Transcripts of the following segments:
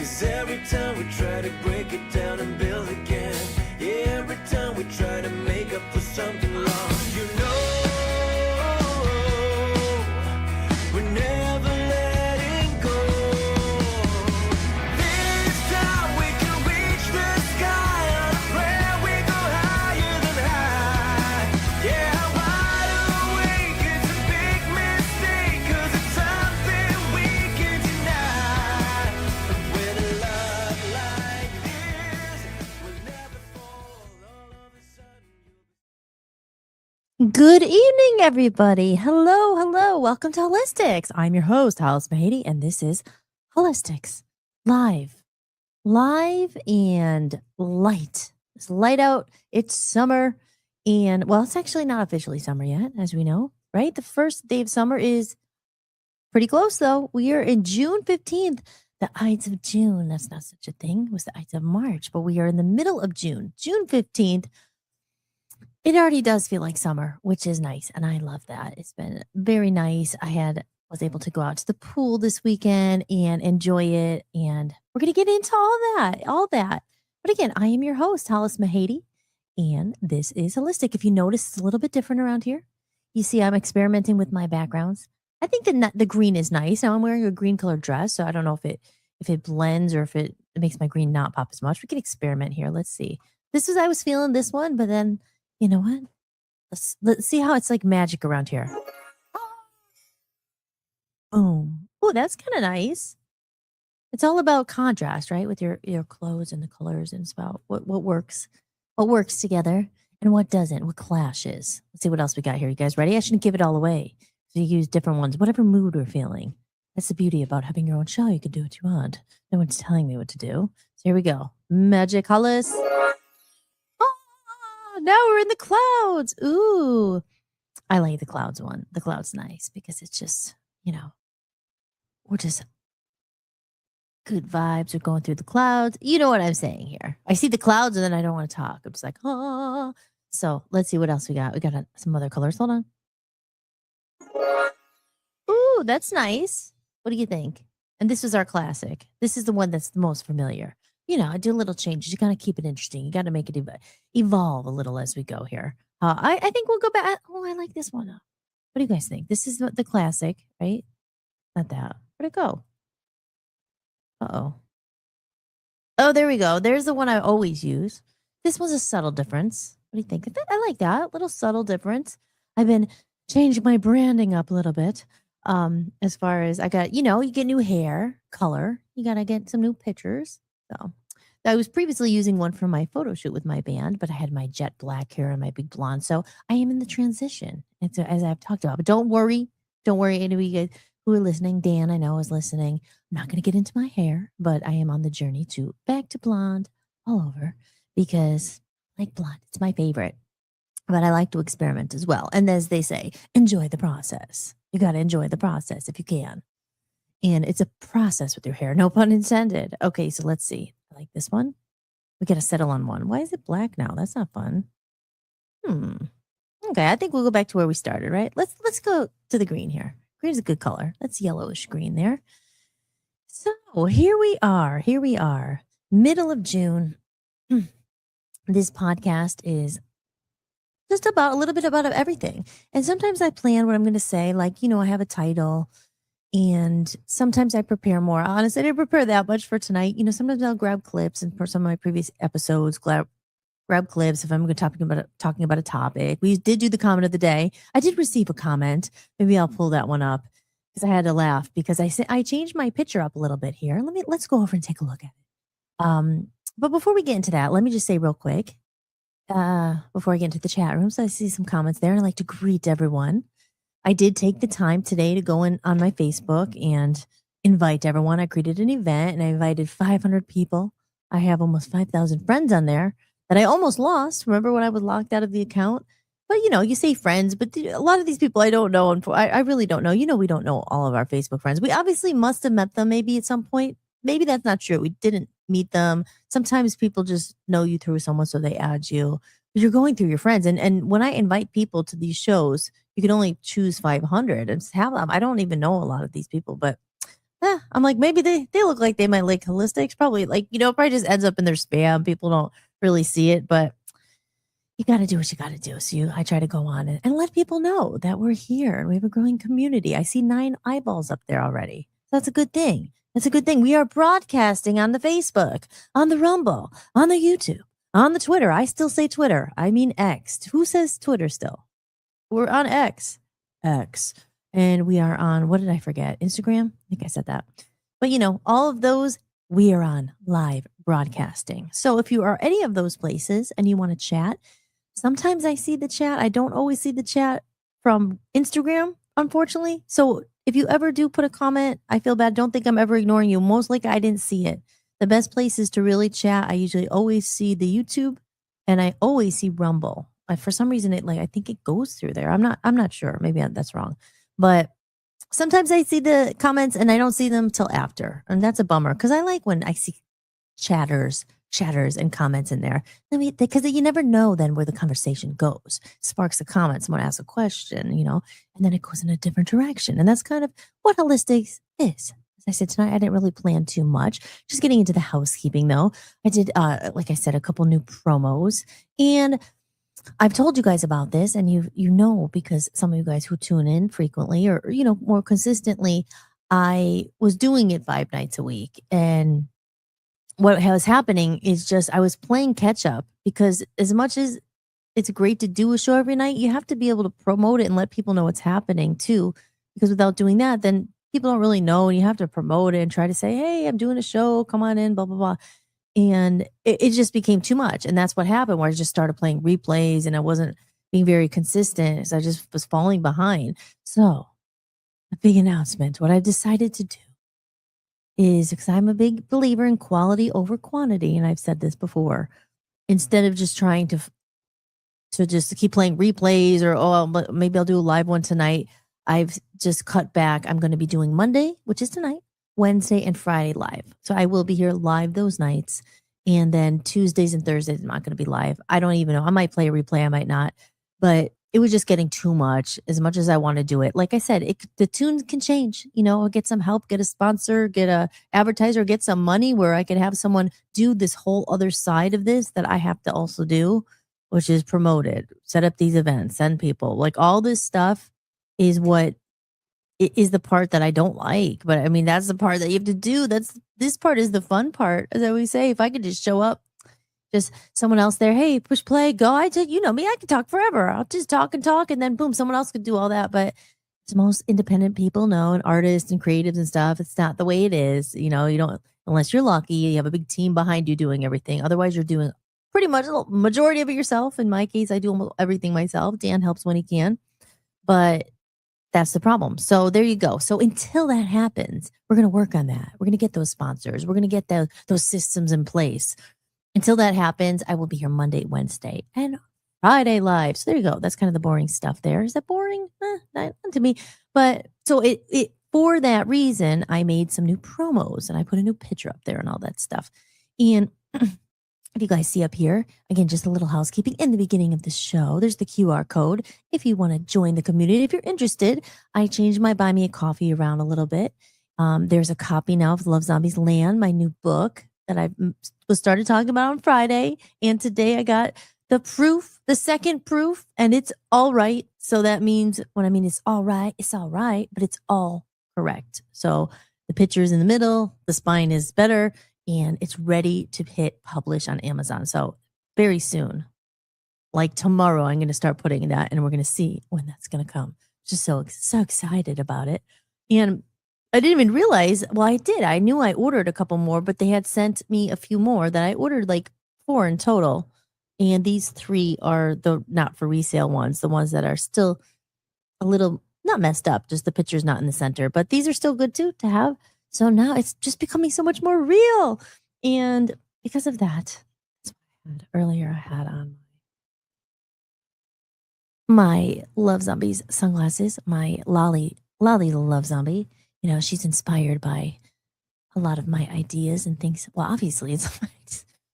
'Cause every time we try to break it down and build again, yeah, every time we try to make up for something lost, you know, we're never letting go. This time we can reach the sky on a prayer, we go higher than high. Yeah, wide awake, it's a big mistake, 'cause it's something we can deny. But with a love like this, we'll never fall. All of a sudden Good evening, everybody. Hello, hello. Welcome to Hollis-tics. I'm your host, Hollis-tics, and this is Hollis-tics live. Live and light. It's light out. It's summer. And, well, it's actually not officially summer yet, as we know, right? The first day of summer is pretty close, though. We are in June 15th. The Ides of June. That's not such a thing. It was the Ides of March, but we are in the middle of June. June 15th. It already does feel like summer, which is nice, and I love that. It's been very nice. Was able to go out to the pool this weekend and enjoy it, and we're gonna get into all that. But again, I am your host, Hollis Mahady, and this is Holistic. If you notice, it's a little bit different around here. You see, I'm experimenting with my backgrounds. I think the green is nice. Now I'm wearing a green colored dress, so I don't know if it blends or if it makes my green not pop as much. We can experiment here. Let's see. I was feeling this one, but then you know what? Let's see how it's like magic around here. Boom. Oh, that's kind of nice. It's all about contrast, right? With your clothes and the colors, and it's about what works together and what doesn't, what clashes. Let's see what else we got here. You guys ready? I shouldn't give it all away. So you use different ones, whatever mood we're feeling. That's the beauty about having your own show. You can do what you want. No one's telling me what to do. So here we go. Magic Hollis. Now we're in the clouds. Ooh, I like the clouds one. The clouds nice because it's just, we're just good vibes. We're going through the clouds. You know what I'm saying here. I see the clouds and then I don't want to talk. I'm just like, ah. So let's see what else we got. We got some other colors. Hold on. Ooh, that's nice. What do you think? And this is our classic. This is the one that's the most familiar. I do little changes. You got to keep it interesting. You got to make it evolve a little as we go here. I think we'll go back. Oh, I like this one. What do you guys think? This is the classic, right? Not that. Where'd it go? Uh-oh. Oh, there we go. There's the one I always use. This was a subtle difference. What do you think? I like that. Little subtle difference. I've been changing my branding up a little bit. As far as I got, you get new hair, color. You got to get some new pictures. So I was previously using one for my photo shoot with my band, but I had my jet black hair and my big blonde. So I am in the transition. And so, as I've talked about, but don't worry. Any of you guys who are listening, Dan, I know is listening. I'm not going to get into my hair, but I am on the journey back to blonde all over because I like blonde. It's my favorite, but I like to experiment as well. And as they say, enjoy the process. You got to enjoy the process if you can. And it's a process with your hair. No pun intended. Okay, so let's see. I like this one. We got to settle on one. Why is it black now? That's not fun. Okay, I think we'll go back to where we started, right? Let's go to the green here. Green is a good color. That's yellowish green there. So here we are. Middle of June. This podcast is just about a little bit about everything. And sometimes I plan what I'm going to say. Like, I have a title. And sometimes I prepare more. Honestly, I didn't prepare that much for tonight. Sometimes I'll grab clips, and for some of my previous episodes, grab clips if I'm going to talking about a topic. We did do the comment of the day. I did receive a comment. Maybe I'll pull that one up because I had to laugh because I changed my picture up a little bit here. Let's go over and take a look at it. But before we get into that, let me just say real quick, before I get into the chat room, so I see some comments there, and I'd like to greet everyone. I did take the time today to go in on my Facebook and invite everyone. I created an event and I invited 500 people. I have almost 5,000 friends on there that I almost lost. Remember when I was locked out of the account? But you say friends, but a lot of these people I don't know. And I really don't know. We don't know all of our Facebook friends. We obviously must have met them maybe at some point. Maybe that's not true. We didn't meet them. Sometimes people just know you through someone, so they add you. But you're going through your friends. And when I invite people to these shows, you can only choose 500 and have them. I don't even know a lot of these people, but I'm like, maybe they look like they might like Hollis-tics. Probably like, probably just ends up in their spam. People don't really see it, but you got to do what you got to do. So I try to go on and let people know that we're here and we have a growing community. I see 9 eyeballs up there already. That's a good thing. That's a good thing. We are broadcasting on the Facebook, on the Rumble, on the YouTube, on the Twitter. I still say Twitter. I mean X. Who says Twitter still? We're on X. X. And we are on, what did I forget? Instagram? I think I said that. But all of those, we are on live broadcasting. So if you are any of those places and you want to chat, sometimes I see the chat. I don't always see the chat from Instagram, unfortunately. So if you ever do put a comment, I feel bad. Don't think I'm ever ignoring you. Most likely I didn't see it. The best place is to really chat. I usually always see the YouTube and I always see Rumble. For some reason, I think it goes through there. I'm not sure. Maybe that's wrong. But sometimes I see the comments and I don't see them till after. And that's a bummer because I like when I see chatters and comments in there. Because you never know then where the conversation goes. Sparks a comment, someone asks a question, and then it goes in a different direction. And that's kind of what Hollis-tics is. As I said tonight, I didn't really plan too much. Just getting into the housekeeping though. I did, like I said, a couple new promos. And I've told you guys about this, and you know, because some of you guys who tune in frequently or, more consistently, I was doing it 5 nights a week. And what was happening is just I was playing catch up because as much as it's great to do a show every night, you have to be able to promote it and let people know what's happening too. Because without doing that, then people don't really know, and you have to promote it and try to say, hey, I'm doing a show, come on in, blah, blah, blah. And it just became too much. And that's what happened where I just started playing replays and I wasn't being very consistent. So I just was falling behind. So a big announcement. What I've decided to do is, because I'm a big believer in quality over quantity, and I've said this before, instead of just trying to just keep playing replays or, maybe I'll do a live one tonight, I've just cut back. I'm going to be doing Monday, which is tonight, Wednesday and Friday live. So I will be here live those nights. And then Tuesdays and Thursdays, I'm not going to be live. I don't even know. I might play a replay. I might not. But it was just getting too much as I want to do it. Like I said, the tune can change. I'll get some help, get a sponsor, get a advertiser, get some money where I could have someone do this whole other side of this that I have to also do, which is promote it, set up these events, send people. Like all this stuff is what is the part that I don't like. But I mean, that's the part that you have to do. This part is the fun part. As I always say, if I could just show up, just someone else there, hey, push play, go. You know me, I can talk forever. I'll just talk and talk, and then boom, someone else could do all that. But as most independent people know, and artists and creatives and stuff, it's not the way it is. You don't, unless you're lucky, you have a big team behind you doing everything. Otherwise, you're doing pretty much a majority of it yourself. In my case, I do almost everything myself. Dan helps when he can. But that's the problem. So there you go. So until that happens, we're going to work on that. We're going to get those sponsors. We're going to get those systems in place. Until that happens, I will be here Monday, Wednesday, and Friday live. So there you go. That's kind of the boring stuff there. Is that boring? Not to me. But so it for that reason, I made some new promos and I put a new picture up there and all that stuff. And if you guys see up here, again, just a little housekeeping in the beginning of the show, there's the QR code. If you want to join the community, if you're interested, I changed my Buy Me a Coffee around a little bit. There's a copy now of Love Zombies Land, my new book that I was started talking about on Friday. And today I got the second proof, and it's all right. So that means when I mean it's all right, but it's all correct. So the picture's in the middle, the spine is better, and it's ready to hit publish on Amazon. So very soon, like tomorrow, I'm going to start putting that, and we're going to see when that's going to come. Just so excited about it. And I didn't even realize, well, I did. I knew I ordered a couple more, but they had sent me a few more that I ordered, like 4 in total. And these 3 are the not for resale ones, the ones that are still a little, not messed up, just the picture's not in the center. But these are still good too to have. So now it's just becoming so much more real. And because of that, that's what I had earlier. I had on my Love Zombies sunglasses, my Lolly the Love Zombie. She's inspired by a lot of my ideas and things. Well, obviously,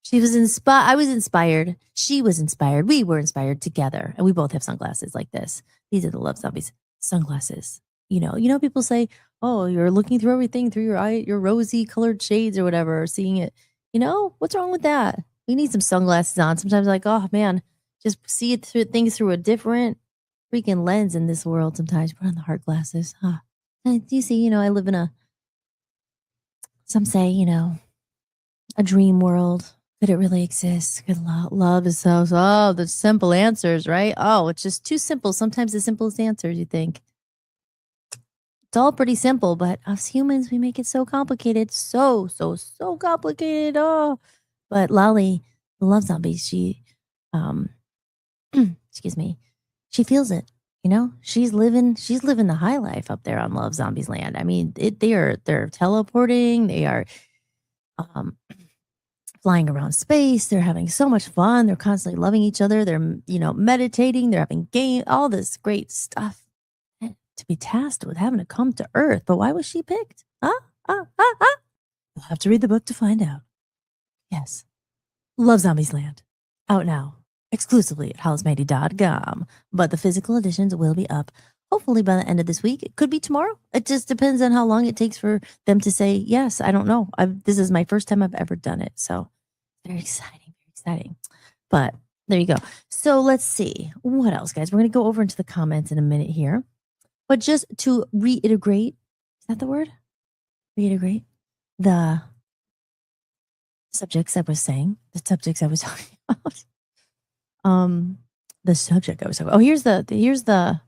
she was inspired. I was inspired. She was inspired. We were inspired together. And we both have sunglasses like this. These are the Love Zombies sunglasses. People say, Oh, you're looking through everything through your rosy colored shades or whatever, seeing it. What's wrong with that? We need some sunglasses on. Sometimes like, oh man, just see it through things through a different freaking lens in this world sometimes. Put on the hard glasses. Huh. And you see, I live in some say, a dream world. Could it really exist? Could love is the simple answers, right? Oh, it's just too simple. Sometimes the simplest answers you think. It's all pretty simple, but us humans, we make it so complicated. So complicated. Oh, but Lolly, the love zombie, um, excuse me, she feels it. She's living the high life up there on Love Zombies Land. I mean, they're teleporting. They are, um, flying around space. They're having so much fun. They're constantly loving each other. They're, meditating. They're having game, all this great stuff. And to be tasked with having to come to Earth. But why was she picked? You'll have to read the book to find out. Yes. Love Zombies Land. Out now. Exclusively at hollismighty.com. But the physical editions will be up hopefully by the end of this week. It could be tomorrow. It just depends on how long it takes for them to say yes. I don't know. This is my first time I've ever done it. So very exciting, very exciting. But there you go. So let's see. What else, guys? We're going to go over into the comments in a minute here. But just to reiterate, is that the word? Reiterate the subjects I was saying, the subjects I was talking about. The subject I was talking about. Oh, here's the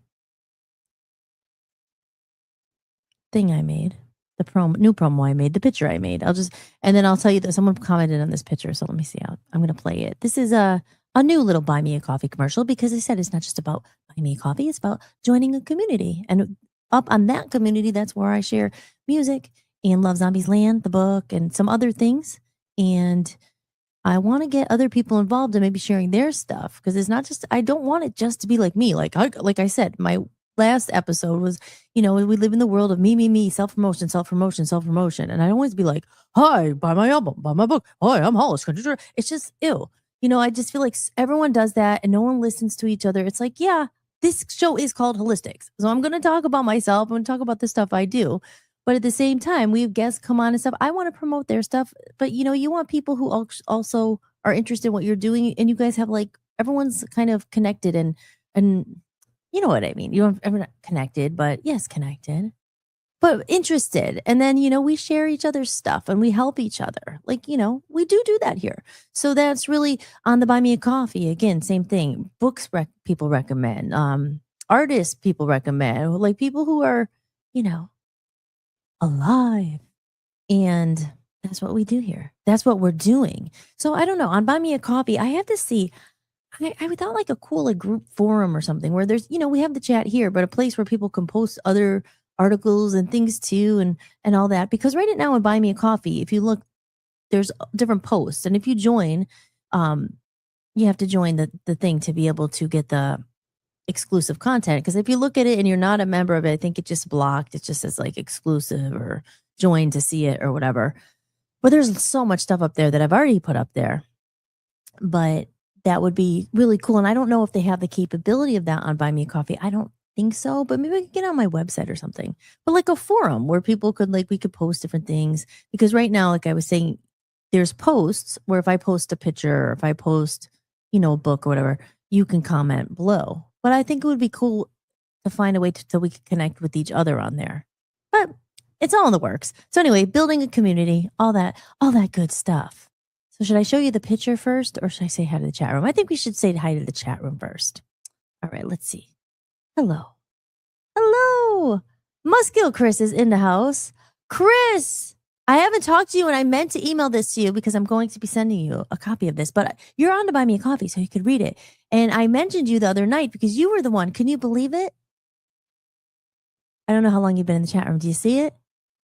thing I made. The new promo I made, the picture I made. And then I'll tell you that someone commented on this picture. So let me see. I'm going to play it. This is a new little Buy Me a Coffee commercial because I said it's not just about Buy Me a Coffee. It's about joining a community. And up on that community, that's where I share music and Love Zombies Land, the book, and some other things. And I want to get other people involved and maybe sharing their stuff because it's not just, I don't want it just to be like me. Like I said, my last episode was, we live in the world of me, self-promotion. And I always be like, hi, buy my album, buy my book. Hi, I'm Hollis. It's just ew. I just feel like everyone does that and no one listens to each other. It's like, yeah, this show is called Hollis-tics. So I'm going to talk about myself. I'm going to talk about the stuff I do. But at the same time, we have guests come on and stuff. I want to promote their stuff. But, you want people who also are interested in what you're doing. And you guys have everyone's kind of connected and you know what I mean? Everyone not connected, but yes, connected, but interested. And then, we share each other's stuff and we help each other. We do that here. So that's really on the Buy Me a Coffee. Again, same thing. Books people recommend, artists people recommend, like people who are, alive. And that's what we do here. That's what we're doing. So I don't know. On Buy Me a Coffee, I have to see. I thought like a cool group forum or something where there's, we have the chat here, but a place where people can post other articles and things too, and all that. Because right now on Buy Me a Coffee, if you look, there's different posts, and if you join, you have to join the thing to be able to get the exclusive content. Because if you look at it and you're not a member of it, I think it just blocked. It just says like exclusive or join to see it or whatever. But there's so much stuff up there that I've already put up there. But that would be really cool. And I don't know if they have the capability of that on Buy Me a Coffee. I don't think so, but maybe I could get on my website or something. But like a forum where people could we could post different things. Because right now, like I was saying, there's posts where if I post a picture or if I post, a book or whatever, you can comment below. But I think it would be cool to find a way so we could connect with each other on there. But it's all in the works. So anyway, building a community, all that good stuff. So should I show you the picture first or should I say hi to the chat room? I think we should say hi to the chat room first. All right, let's see. Hello. Muskill Chris is in the house. Chris, I haven't talked to you and I meant to email this to you because I'm going to be sending you a copy of this, but you're on to Buy Me a Coffee so you could read it. And I mentioned you the other night because you were the one. Can you believe it? I don't know how long you've been in the chat room. Do you see it?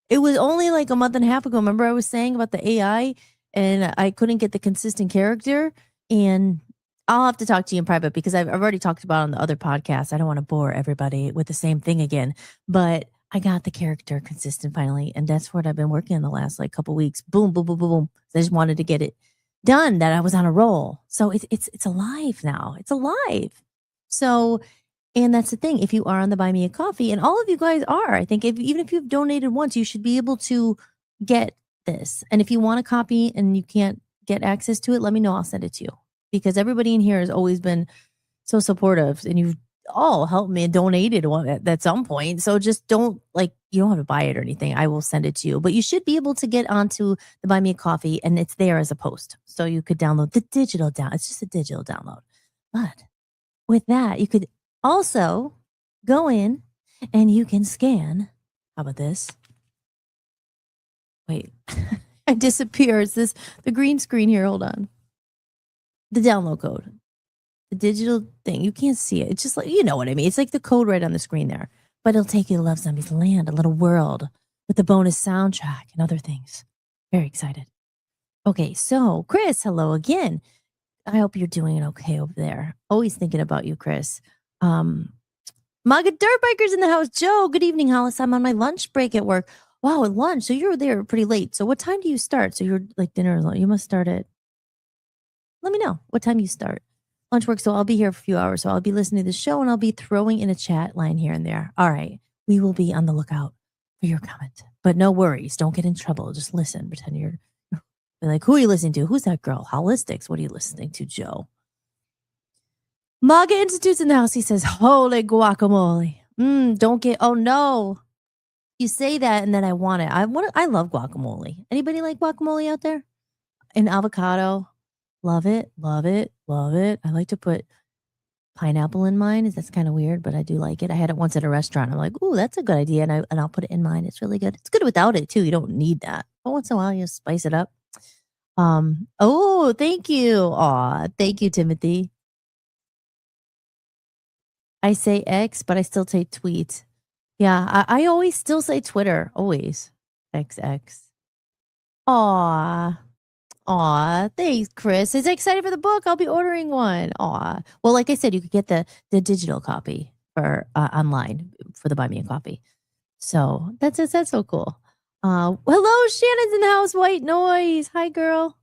It was only like a month and a half ago. Remember I was saying about the AI and I couldn't get the consistent character, and I'll have to talk to you in private because I've already talked about it on the other podcast. I don't want to bore everybody with the same thing again, but I got the character consistent finally. And that's what I've been working on the last couple weeks. Boom, boom, boom, boom, boom. I just wanted to get it done, that I was on a roll. So it's alive now. It's alive. So And that's the thing. If you are on the Buy Me a Coffee, and all of you guys are, I think even if you've donated once, you should be able to get this. And if you want a copy and you can't get access to it, let me know. I'll send it to you, because everybody in here has always been so supportive, and you've all helped me and donated one at some point. So just don't, like, you don't have to buy it or anything. I will send it to you, but you should be able to get onto the Buy Me a Coffee, and it's there as a post. So you could download the digital It's just a digital download. But with that, you could also go in and you can scan. How about this? Wait, I disappear. It's the green screen here. Hold on. The download code. The digital thing. You can't see it. It's just like, you know what I mean. It's like the code right on the screen there. But it'll take you to Love Zombies Land, a little world with the bonus soundtrack and other things. Very excited. Okay, so Chris, hello again. I hope you're doing it okay over there. Always thinking about you, Chris. Maga Dirt Bikers in the house. Joe, good evening, Hollis. I'm on my lunch break at work. Wow, at lunch. So you're there pretty late. So what time do you start? So you're like dinner. You must start at, let me know what time you start. Lunch work. So I'll be here for a few hours. So I'll be listening to the show, and I'll be throwing in a chat line here and there. All right. We will be on the lookout for your comment. But no worries. Don't get in trouble. Just listen. Pretend you're like, who are you listening to? Who's that girl? Hollis-tics. What are you listening to, Joe? MAGA Institute's in the house. He says, holy guacamole. Don't get, oh no. You say that and then I want it. I love guacamole. Anybody like guacamole out there? And avocado. Love it, love it, love it. I like to put pineapple in mine. That's kind of weird, but I do like it. I had it once at a restaurant. I'm like, ooh, that's a good idea. And I'll put it in mine. It's really good. It's good without it too. You don't need that. But once in a while, you spice it up. Oh, thank you. Aw, thank you, Timothy. I say X, but I still say tweet. Yeah, I always still say Twitter. Always. XX. Aw. Aw, thanks, Chris. Is excited for the book? I'll be ordering one. Aw. Well, like I said, you could get the digital copy for online for the Buy Me a Coffee. So that's so cool. Hello, Shannon's in the house. White noise. Hi, girl.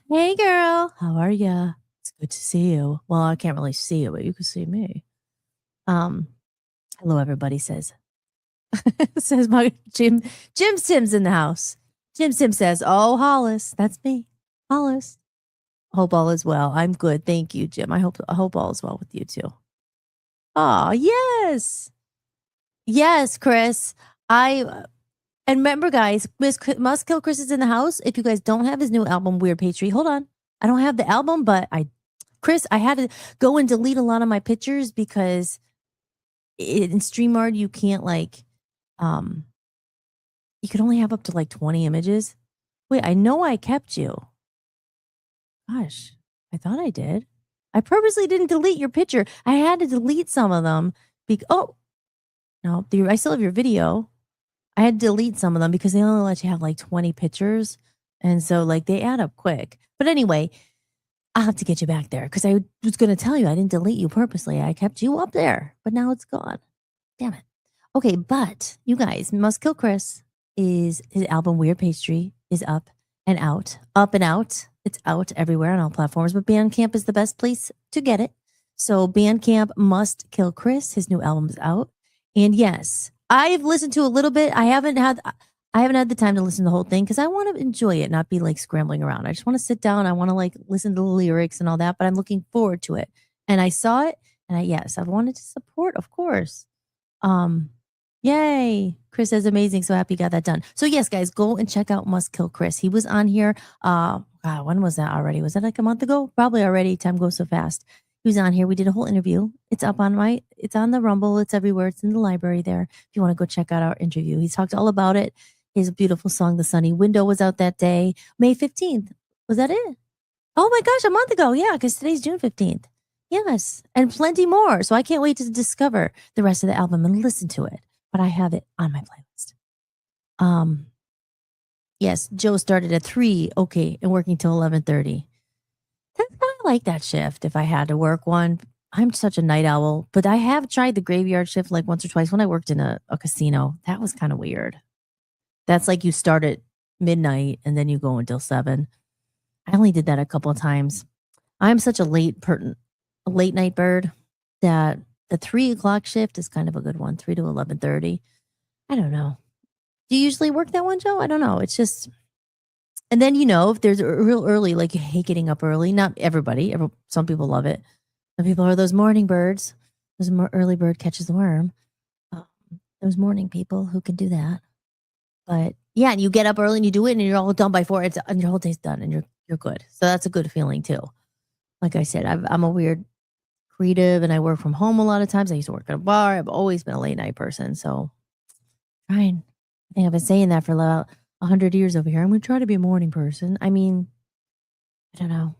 Hey, girl. How are ya? It's good to see you. Well, I can't really see you, but you can see me. Hello, everybody says. Says my Jim Sims in the house. Jim Sims says, oh, Hollis. That's me. Hollis. Hope all is well. I'm good. Thank you, Jim. I hope all is well with you too. Oh, yes. Yes, Chris. And remember, guys, Must Kill Chris is in the house. If you guys don't have his new album, Weird Patriot, hold on. I don't have the album, but Chris, I had to go and delete a lot of my pictures because in StreamYard, you can't you can only have up to like 20 images. Wait, I know I kept you. Gosh, I thought I did. I purposely didn't delete your picture. I had to delete some of them. Oh, no, I still have your video. I had to delete some of them because they only let you have like 20 pictures. And so like they add up quick. But anyway, I'll have to get you back there because I was going to tell you I didn't delete you purposely. I kept you up there, but now it's gone. Damn it. Okay, but you guys, Must Kill Chris his album Weird Pastry is up and out. It's out everywhere on all platforms, but Bandcamp is the best place to get it. So Bandcamp, Must Kill Chris, his new album is out. And yes, I've listened to a little bit. I haven't had the time to listen to the whole thing because I want to enjoy it, not be like scrambling around. I just want to sit down. I want to like listen to the lyrics and all that, but I'm looking forward to it. And I saw it and I wanted to support, of course. Yay. Chris says amazing. So happy you got that done. So yes, guys, go and check out Must Kill Chris. He was on here. God, when was that already? Was that like a month ago? Probably already. Time goes so fast. He was on here. We did a whole interview. It's up on it's on the Rumble. It's everywhere. It's in the library there. If you want to go check out our interview, he talked all about it. His beautiful song, The Sunny Window, was out that day. May 15th. Was that it? Oh my gosh, a month ago. Yeah, because today's June 15th. Yes, and plenty more. So I can't wait to discover the rest of the album and listen to it. But I have it on my playlist. Yes, Joe started at 3, okay, and working till 11:30. I like that shift if I had to work one. I'm such a night owl, but I have tried the graveyard shift like once or twice when I worked in a casino. That was kind of weird. That's like you start at midnight and then you go until 7. I only did that a couple of times. I'm such a late night bird that The 3 o'clock shift is kind of a good one, 3 to 11:30. I don't know. Do you usually work that one, Joe? I don't know. It's just, and then if there's real early, like you hate getting up early. Not everybody. Some people love it. Some people are those morning birds. Those early bird catches the worm. Um, those morning people who can do that. But yeah, and you get up early and you do it, and you're all done by 4. And your whole day's done, and you're good. So that's a good feeling too. Like I said, I'm a weird creative, and I work from home a lot of times. I used to work at a bar. I've always been a late night person. So trying. I think I've been saying that for about 100 years over here. I'm going to try to be a morning person. I mean, I don't know.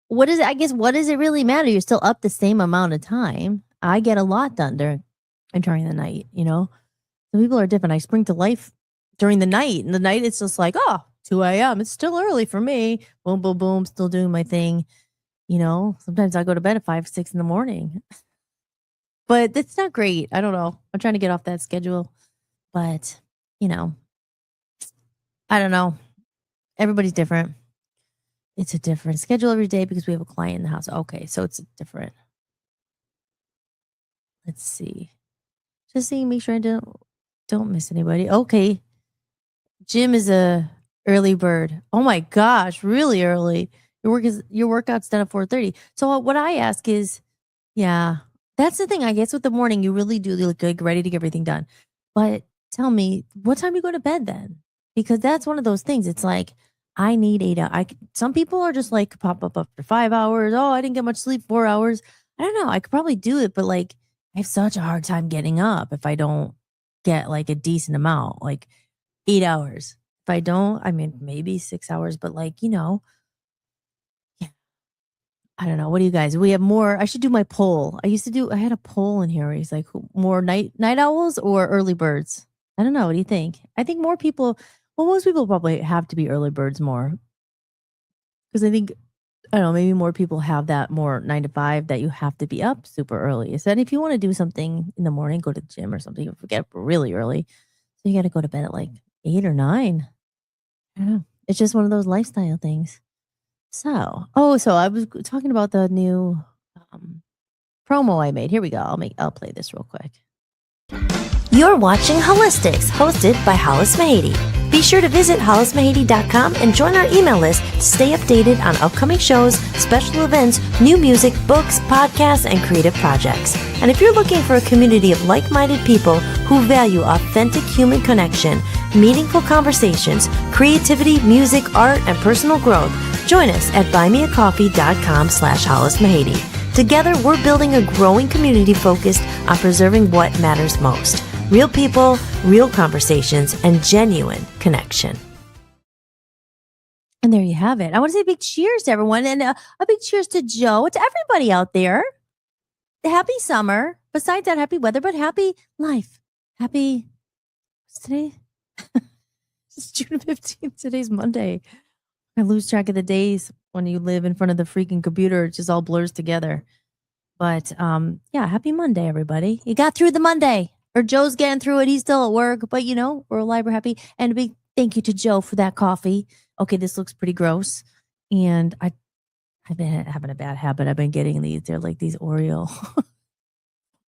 What is it? I guess, what does it really matter? You're still up the same amount of time. I get a lot done during the night, Some people are different. I spring to life during the night. And the night, it's just like, 2 a.m. It's still early for me. Boom, boom, boom. Still doing my thing. Sometimes I go to bed at 5, 6 in the morning. But it's not great. I don't know. I'm trying to get off that schedule. But, I don't know. Everybody's different. It's a different schedule every day because we have a client in the house. Okay, so it's different. Let's see. Just seeing, make sure I don't miss anybody. Okay. Jim is a early bird. Oh my gosh, really early. Your workout's done at 4:30. So what I ask is, yeah, that's the thing. I guess with the morning, you really do look good, ready to get everything done. But tell me, what time you go to bed then? Because that's one of those things. It's like, I need 8 hours. Some people are just like pop up after 5 hours. Oh, I didn't get much sleep, 4 hours. I don't know. I could probably do it, but like I have such a hard time getting up if I don't get like a decent amount, like 8 hours. If I don't, I mean, maybe 6 hours, but like, yeah, I don't know. What do you guys? We have more. I should do my poll. I had a poll in here where he's like, more night owls or early birds? I don't know. What do you think? I think more people, well, most people probably have to be early birds more. Because I think, I don't know, maybe more people have that more 9 to 5 that you have to be up super early. So if you want to do something in the morning, go to the gym or something, you get up really early. So you got to go to bed at like 8 or 9. I don't know. It's just one of those lifestyle things. So I was talking about the new promo I made. Here we go. I'll play this real quick. You're watching Hollis-tics, hosted by Hollis Mahady. Be sure to visit hollismahady.com and join our email list to stay updated on upcoming shows, special events, new music, books, podcasts, and creative projects. And if you're looking for a community of like-minded people who value authentic human connection, meaningful conversations, creativity, music, art, and personal growth, join us at buymeacoffee.com/hollismahady. Together, we're building a growing community focused on preserving what matters most. Real people, real conversations, and genuine connection. And there you have it. I want to say a big cheers to everyone, and a big cheers to Joe, to everybody out there. Happy summer. Besides that, happy weather, but happy life. Happy, what's today? It's June 15th. Today's Monday. I lose track of the days when you live in front of the freaking computer. It just all blurs together. But yeah, happy Monday, everybody. You got through the Monday. Or Joe's getting through it. He's still at work. But, we're alive, we're happy. And a big thank you to Joe for that coffee. Okay, this looks pretty gross. And I've been having a bad habit. I've been getting these. They're like these Oreo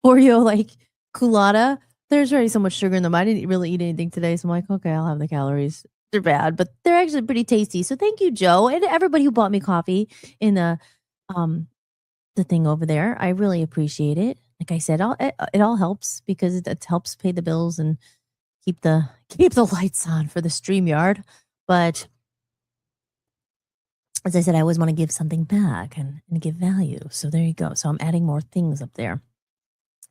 like culotta. There's already so much sugar in them. I didn't really eat anything today. So I'm like, okay, I'll have the calories. They're bad, but they're actually pretty tasty. So thank you, Joe, and everybody who bought me coffee in the thing over there. I really appreciate it. Like I said, it all helps because it helps pay the bills and keep the lights on for the StreamYard. But as I said, I always want to give something back and give value. So there you go. So I'm adding more things up there.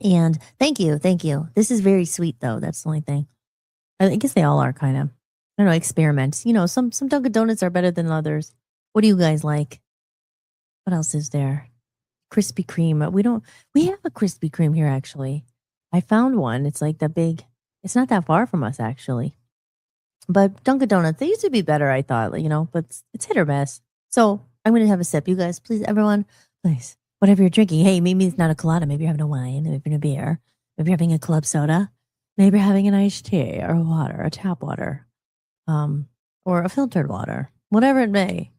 And thank you. This is very sweet, though. That's the only thing. I guess they all are kind of. I don't know, experiments. Some Dunkin' Donuts are better than others. What do you guys like? What else is there? Krispy Kreme. We have a Krispy Kreme here, actually. I found one. It's like it's not that far from us, actually. But Dunkin' Donuts, they used to be better, I thought, but it's hit or miss. So I'm going to have a sip. You guys, please, everyone, please, whatever you're drinking. Hey, maybe it's not a colada. Maybe you're having a wine. Maybe you're having a beer. Maybe you're having a club soda. Maybe you're having an iced tea or water, a tap water. Or a filtered water, whatever it may.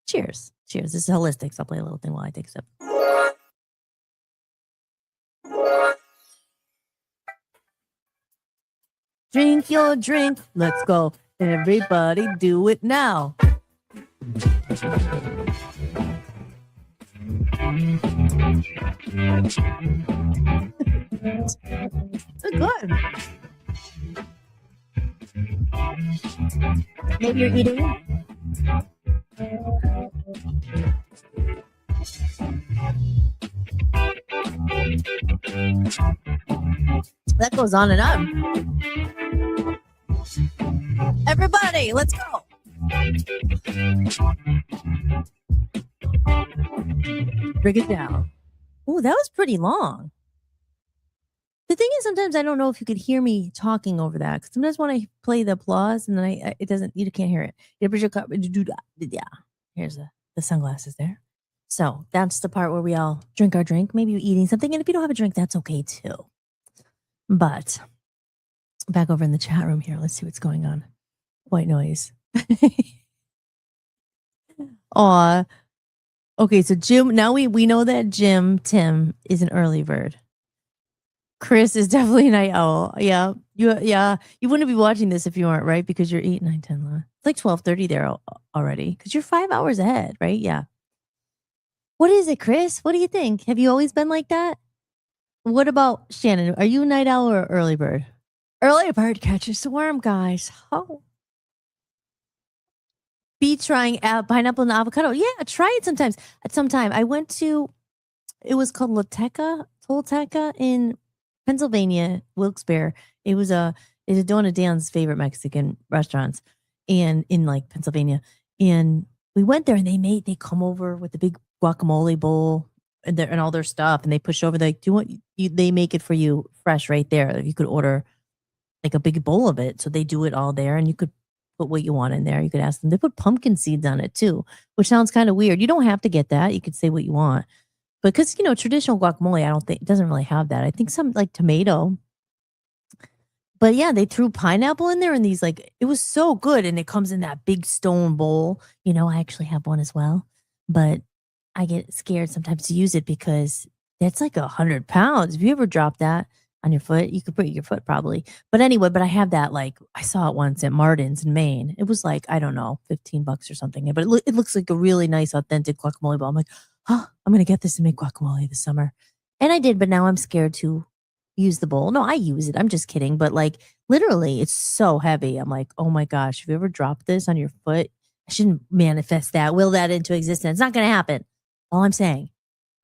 Cheers. This is Hollis-tics. I'll play a little thing while I take a sip. Drink your drink. Let's go. Everybody do it now. So good. Maybe you're eating. That goes on and on. Everybody, let's go. Bring it down. Oh, that was pretty long. The thing is, sometimes I don't know if you could hear me talking over that. Because sometimes when I play the applause, and then it doesn't, you can't hear it. Yeah, here's the sunglasses there. So that's the part where we all drink our drink. Maybe you're eating something, and if you don't have a drink, that's okay too. But back over in the chat room here, let's see what's going on. White noise. Aw. Okay, so Jim, now we know that Tim is an early bird. Chris is definitely a night owl. Yeah. You wouldn't be watching this if you weren't, right? Because you're 8, 9, 10, 11. It's like 12:30 there already. Because you're 5 hours ahead, right? Yeah. What is it, Chris? What do you think? Have you always been like that? What about Shannon? Are you a night owl or early bird? Early bird catches the worm, guys. Oh. Be trying pineapple and avocado. Yeah, try it sometimes. At some time, I went to, it was called Tolteca in Pennsylvania, Wilkes-Barre. It was one of Dan's favorite Mexican restaurants, and in like Pennsylvania. And we went there, and they come over with a big guacamole bowl and all their stuff, and they push over. They do what they make it for you fresh right there. You could order like a big bowl of it, so they do it all there, and you could put what you want in there. You could ask them. They put pumpkin seeds on it too, which sounds kind of weird. You don't have to get that. You could say what you want. Because, traditional guacamole, I don't think, it doesn't really have that. I think some like tomato. But yeah, they threw pineapple in there and these it was so good. And it comes in that big stone bowl. I actually have one as well. But I get scared sometimes to use it because that's like 100 pounds. If you ever drop that on your foot, you could break your foot probably. But anyway, I have that, I saw it once at Martin's in Maine. It was I don't know, $15 or something. But it looks like a really nice, authentic guacamole bowl. I'm like, I'm going to get this and make guacamole this summer. And I did, but now I'm scared to use the bowl. No, I use it. I'm just kidding. But literally, it's so heavy. I'm like, oh my gosh, if you ever drop this on your foot, I shouldn't manifest will that into existence. It's not going to happen. All I'm saying,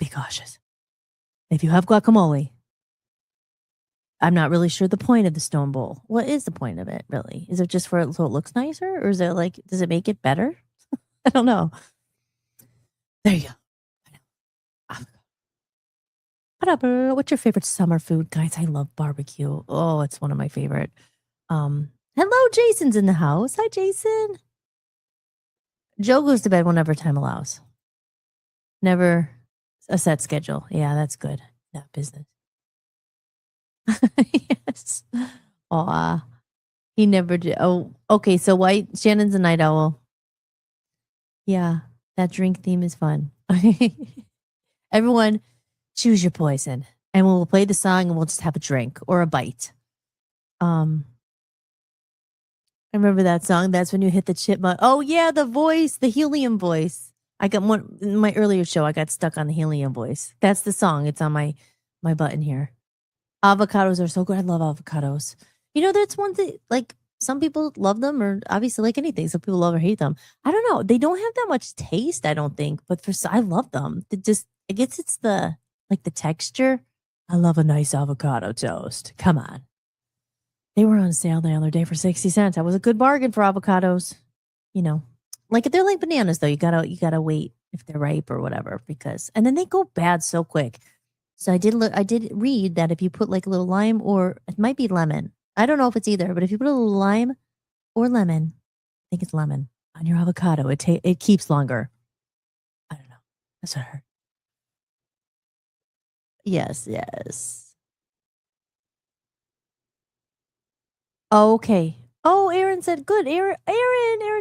be cautious. If you have guacamole, I'm not really sure the point of the stone bowl. What is the point of it, really? Is it just so it looks nicer? Or is it does it make it better? I don't know. There you go. What's your favorite summer food, guys? I love barbecue. Oh, it's one of my favorite. Hello, Jason's in the house. Hi, Jason. Joe goes to bed whenever time allows. Never a set schedule. Yeah, that's good. That business. Yes. Aw. He never did. Oh, okay. So Shannon's a night owl. Yeah, that drink theme is fun. Everyone, choose your poison, and we'll play the song, and we'll just have a drink or a bite. I remember that song. That's when you hit the chipmunk. Oh yeah, the voice, the helium voice. I got one in my earlier show. I got stuck on the helium voice. That's the song. It's on my button here. Avocados are so good. I love avocados. That's one thing. Some people love them, or obviously like anything, some people love or hate them. I don't know. They don't have that much taste, I don't think. But I love them. I guess it's the texture. I love a nice avocado toast. Come on. They were on sale the other day for 60 cents. That was a good bargain for avocados. They're like bananas though. You gotta wait if they're ripe or whatever, and then they go bad so quick. So I did read that if you put a little lime, or it might be lemon. I don't know if it's either, but if you put a little lime or lemon, I think it's lemon, on your avocado, it keeps longer. I don't know. That's what I heard. Yes. Okay. Oh, Aaron said, good. Aaron's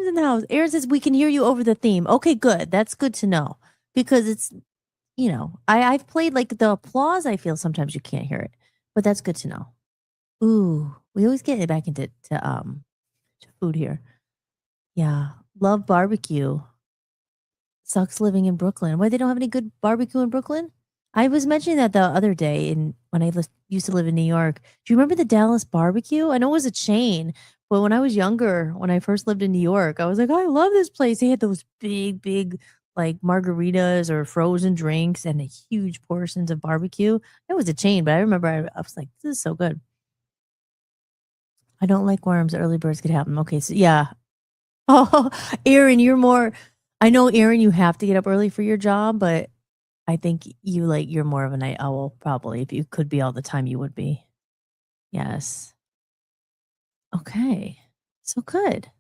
in the house. Aaron says, we can hear you over the theme. Okay, good. That's good to know. Because it's, I've played the applause. I feel sometimes you can't hear it. But that's good to know. Ooh, we always get it back into to food here. Yeah, love barbecue. Sucks living in Brooklyn. Why they don't have any good barbecue in Brooklyn? I was mentioning that the other day in when I used to live in New York. Do you remember the Dallas barbecue? I know it was a chain, but when I was younger, when I first lived in New York, I was like, I love this place. They had those big like margaritas or frozen drinks and huge portions of barbecue. It was a chain, but I remember I was like, this is so good. I don't like worms. Early birds could have them. Okay, so yeah. Oh, Aaron, you're more. I know, Aaron, you have to get up early for your job, but I think you're more of a night owl. Probably, if you could be all the time, you would be. Yes. Okay. So good.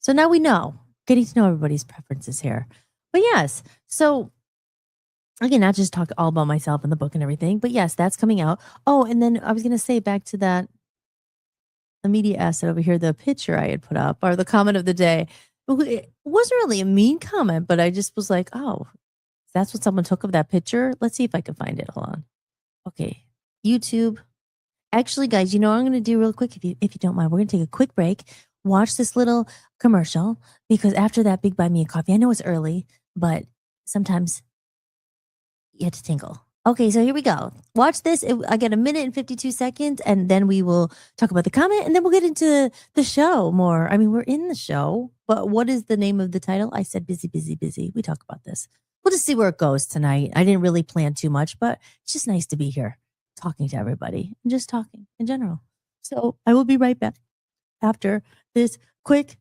So now we know. Getting to know everybody's preferences here. But yes. So again, not just talk all about myself and the book and everything, but yes, that's coming out. Oh, and then I was gonna say back to that the media asset over here, the picture I had put up or the comment of the day. It wasn't really a mean comment, but I just was like, oh, that's what someone took of that picture. Let's see if I can find it. Hold on. Okay. YouTube. Actually, guys, you know what I'm going to do real quick? If you don't mind, we're going to take a quick break, watch this little commercial, because after that big buy me a coffee, I know it's early, but sometimes you have to tinkle. Okay, so here we go. Watch this. I get a minute and 52 seconds, and then we will talk about the comment, and then we'll get into the show more. I mean, we're in the show, but what is the name of the title? I said busy, busy, busy. We talk about this. We'll just see where it goes tonight. I didn't really plan too much, but it's just nice to be here talking to everybody and just talking in general. So I will be right back after this quick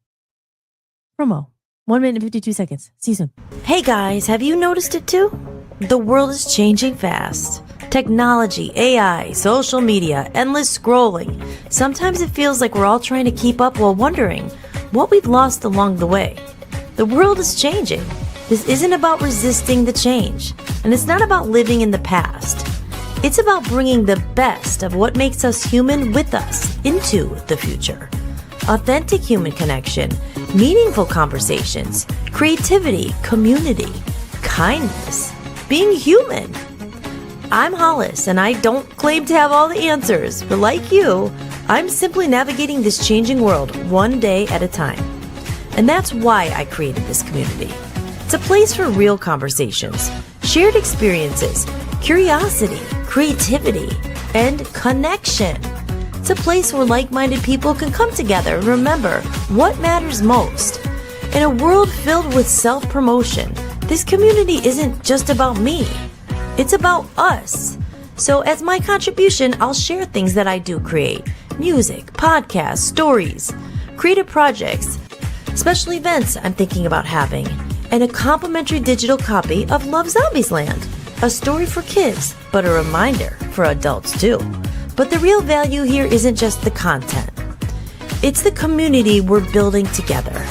promo. 1 minute and 52 seconds. See you soon. Hey guys, have you noticed it too? The world is changing fast. Technology, AI, social media, endless scrolling. Sometimes it feels like we're all trying to keep up while wondering what we've lost along the way. The world is changing. This isn't about resisting the change, and it's not about living in the past. It's about bringing the best of what makes us human with us into the future. Authentic human connection, meaningful conversations, creativity, community, kindness, being human. I'm Hollis, and I don't claim to have all the answers, but like you, I'm simply navigating this changing world one day at a time. And that's why I created this community. It's a place for real conversations, shared experiences, curiosity, creativity, and connection. It's a place where like-minded people can come together and remember what matters most. In a world filled with self-promotion, this community isn't just about me. It's about us. So as my contribution, I'll share things that I do create. Music, podcasts, stories, creative projects, special events I'm thinking about having, and a complimentary digital copy of Love Zombies Land. A story for kids, but a reminder for adults too. But the real value here isn't just the content. It's the community we're building together.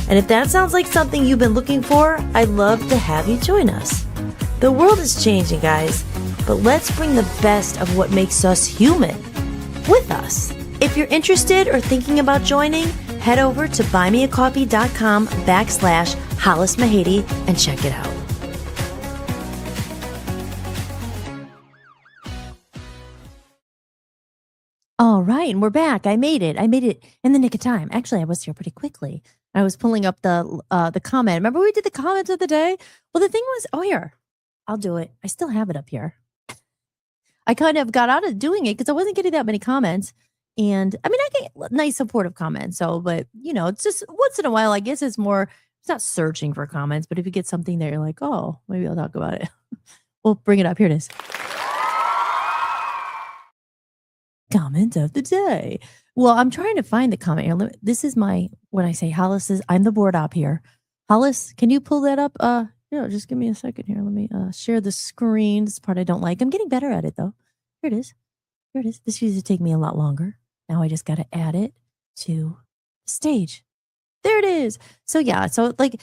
And if that sounds like something you've been looking for, I'd love to have you join us. The world is changing, guys, but let's bring the best of what makes us human with us. If you're interested or thinking about joining, head over to buymeacoffee.com/Hollis Mahady and check it out. All right, and we're back. I made it in the nick of time. Actually, I was here pretty quickly. I was pulling up the comment. Remember we did the comments of the day? Well, the thing was, here, I'll do it. I still have it up here. I kind of got out of doing it because I wasn't getting that many comments. And I mean, I get nice supportive comments. So, but it's just once in a while, I guess it's not searching for comments, but if you get something that you're like, oh, maybe I'll talk about it. We'll bring it up. Here it is. Comment of the day. Well, I'm trying to find the comment. This is when I say Hollis I'm the board op here. Hollis, can you pull that up? Just give me a second here. Let me share the screen. This part I don't like. I'm getting better at it though. Here it is. This used to take me a lot longer. Now I just got to add it to stage. There it is. So yeah, so like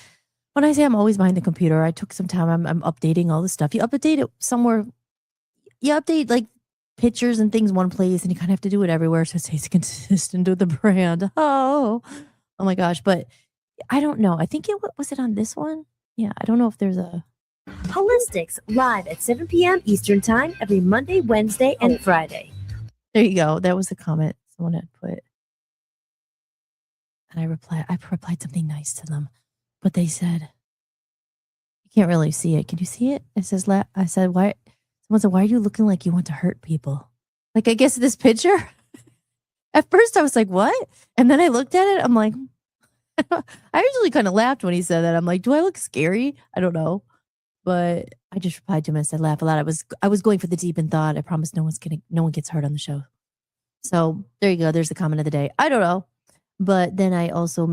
when I say I'm always behind the computer, I took some time. I'm updating all the stuff. You update it somewhere. You update like pictures and things one place, and you kind of have to do it everywhere so it stays consistent with the brand. Oh my gosh. But I don't know. I think was it on this one? Yeah, I don't know if there's a Hollis-tics live at 7 p.m. Eastern Time every Monday, Wednesday, and Friday. There you go. That was the comment someone had put. And I replied something nice to them. But they said, you can't really see it. Can you see it? It says, I said, why? Someone said, why are you looking like you want to hurt people? Like, I guess this picture. At first I was like, what? And then I looked at it. I'm like, I actually kind of laughed when he said that. I'm like, do I look scary? I don't know. But I just replied to him and said, laugh a lot. I was going for the deep in thought. I promise no one gets hurt on the show. So there you go. There's the comment of the day. I don't know. But then I also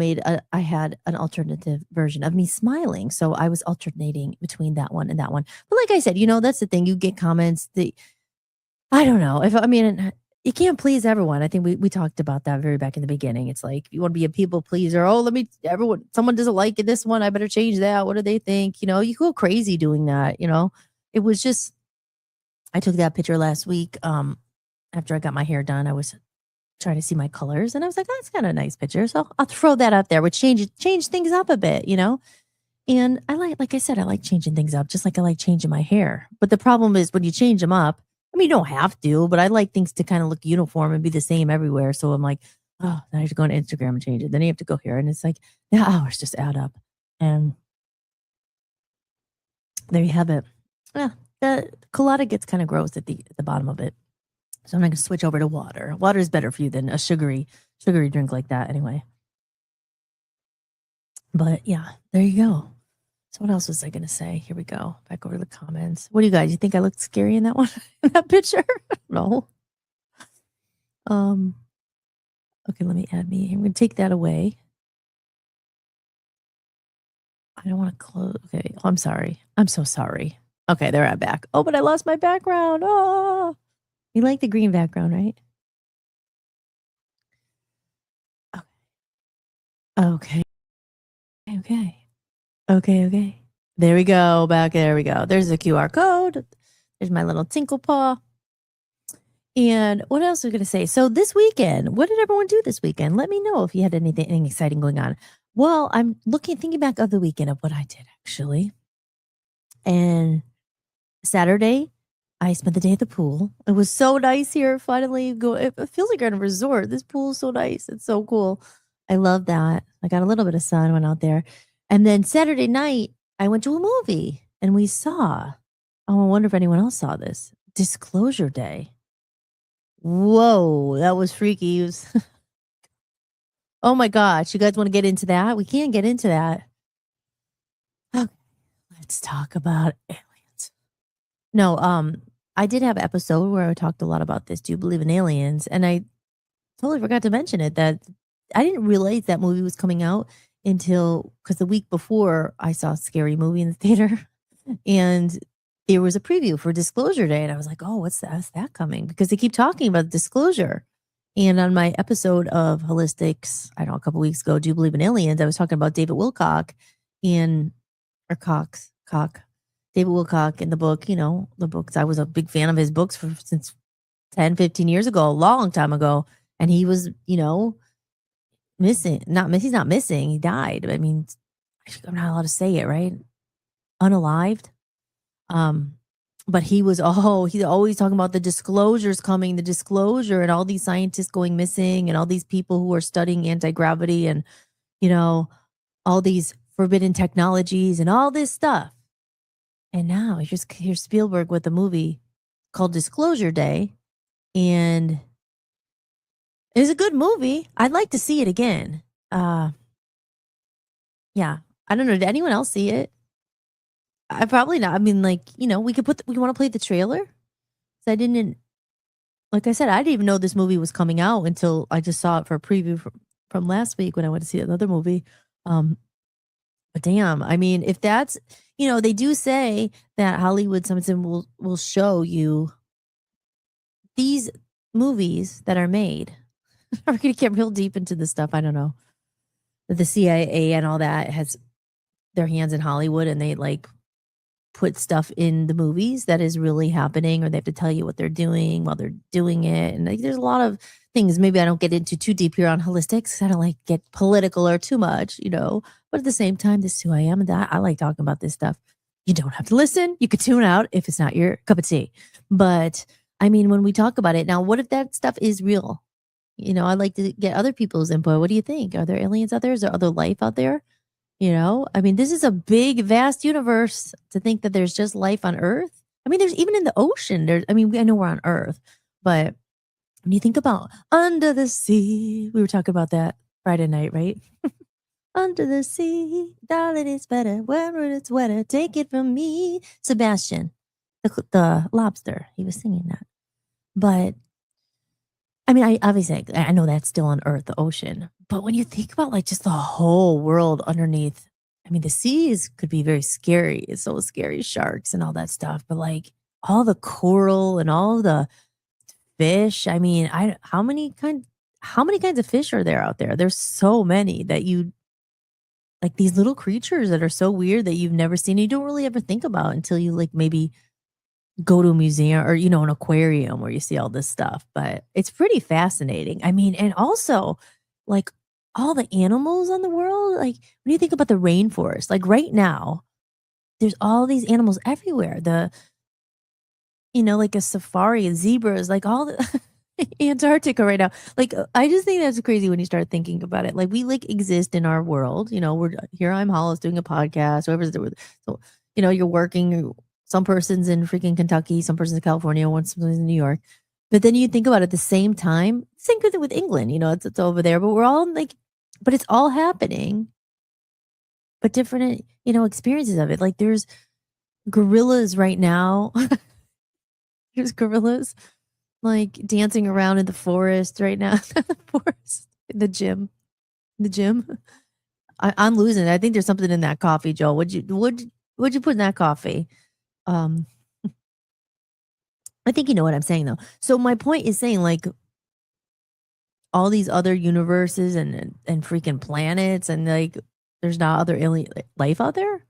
I had an alternative version of me smiling. So I was alternating between that one and that one. But like I said, that's the thing. You get comments that, I don't know. You can't please everyone. I think we talked about that very back in the beginning. It's like, you want to be a people pleaser. Oh, someone doesn't like this one. I better change that. What do they think? You go crazy doing that. It was just, I took that picture last week. After I got my hair done, I was trying to see my colors and I was like, that's kind of a nice picture. So I'll throw that up there, which change things up a bit, And I like I said, I like changing things up, just like I like changing my hair. But the problem is when you change them up, you don't have to, but I like things to kind of look uniform and be the same everywhere. So I'm like, oh, then I have to go on Instagram and change it. Then you have to go here. And it's like, the hours just add up. And there you have it. Yeah, the colada gets kind of gross at the bottom of it. So I'm going to switch over to water. Water is better for you than a sugary drink like that anyway. But yeah, there you go. So what else was I going to say? Here we go. Back over to the comments. What do you guys? You think I looked scary in that one? In that picture? No. Okay, let me add me. I'm going to take that away. I don't want to close. Okay. Oh, I'm sorry. I'm so sorry. Okay, there I'm back. Oh, but I lost my background. Oh. You like the green background, right? Okay. Okay. There we go. There we go. There's the QR code. There's my little tinkle paw. And what else was I going to say? So this weekend, what did everyone do this weekend? Let me know if you had anything exciting going on. Well, I'm thinking back of the weekend of what I did actually. And Saturday, I spent the day at the pool. It was so nice here. Finally, it feels like you're in a resort. This pool is so nice. It's so cool. I love that. I got a little bit of sun, went out there. And then Saturday night, I went to a movie and we saw, I wonder if anyone else saw this, Disclosure Day. Whoa, that was freaky. Oh my gosh. You guys want to get into that? We can get into that. Okay, let's talk about aliens. No, I did have an episode where I talked a lot about this. Do you believe in aliens? And I totally forgot to mention it, that I didn't realize that movie was coming out because the week before I saw a scary movie in the theater and there was a preview for Disclosure Day. And I was like, oh, what's that coming? Because they keep talking about disclosure. And on my episode of Hollis-tics, I don't know, a couple weeks ago, Do You Believe in Aliens? I was talking about David Wilcock David Wilcock in the book, the books. I was a big fan of his books since 10, 15 years ago, a long time ago. And he was, missing. He's not missing. He died. I mean, I'm not allowed to say it, right? Unalived. But he's always talking about the disclosures coming, the disclosure, and all these scientists going missing, and all these people who are studying anti-gravity, and all these forbidden technologies and all this stuff. And now here's Spielberg with a movie called Disclosure Day, and it's a good movie. I'd like to see it again. Yeah, I don't know. Did anyone else see it? I probably not. I mean, we want to play the trailer. So I didn't, like I said, I didn't even know this movie was coming out until I just saw it for a preview from last week when I went to see another movie. But damn, I mean, if that's, they do say that Hollywood sometimes will show you these movies that are made. We're going to get real deep into this stuff. I don't know. The CIA and all that has their hands in Hollywood, and they put stuff in the movies that is really happening, or they have to tell you what they're doing while they're doing it. And there's a lot of things maybe I don't get into too deep here on Hollis-tics. I don't get political or too much, but at the same time, this is who I am, and that I like talking about this stuff. You don't have to listen. You could tune out if it's not your cup of tea. But I mean, when we talk about it now, what if that stuff is real? I'd like to get other people's input. What do you think? Are there aliens out there? Is there other life out there? I mean, this is a big, vast universe. To think that there's just life on Earth. I mean, there's even in the ocean. I know we're on Earth, but when you think about under the sea, we were talking about that Friday night, right? Under the sea, darling, it's better when it's wetter. Take it from me, Sebastian, the lobster. He was singing that, but I mean, I know that's still on Earth, the ocean. But when you think about like just the whole world underneath, I mean, the seas could be very scary. It's so scary, sharks and all that stuff. But like all the coral and all the fish. I mean, how many kinds of fish are there out there? There's so many that like these little creatures that are so weird that you've never seen. You don't really ever think about until you like maybe go to a museum or an aquarium where you see all this stuff. But it's pretty fascinating. I mean, and also like all the animals on the world, like when you think about the rainforest, like right now there's all these animals everywhere. Like a safari and zebras, like all the Antarctica right now. Like I just think that's crazy when you start thinking about it. Like we like exist in our world. We're here. I'm Hollis doing a podcast. Whoever's there with, so you're working. Some person's in freaking Kentucky, some person's in California, one person's in New York. But then you think about it at the same time. Same thing with England. It's over there, but we're all like, but it's all happening. But different, experiences of it. Like there's gorillas right now. There's gorillas like dancing around in the forest right now. The forest, in the gym. I'm losing it. I think there's something in that coffee, Joel. What'd you put in that coffee? I think you know what I'm saying though. So my point is saying like all these other universes and freaking planets and like there's not other alien life out there.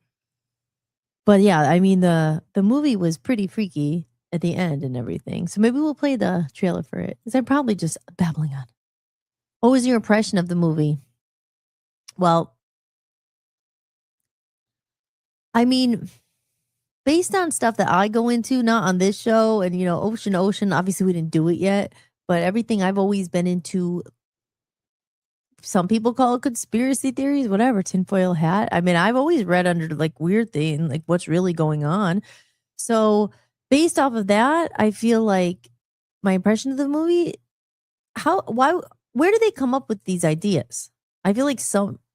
But yeah, I mean the movie was pretty freaky at the end and everything. So maybe we'll play the trailer for it. Because I'm probably just babbling on. What was your impression of the movie? Well, I mean, based on stuff that I go into, not on this show, and Ocean, obviously we didn't do it yet, but everything I've always been into, some people call it conspiracy theories, whatever, tinfoil hat. I mean, I've always read under like weird thing, like what's really going on. So based off of that, I feel like my impression of the movie, where do they come up with these ideas? I feel like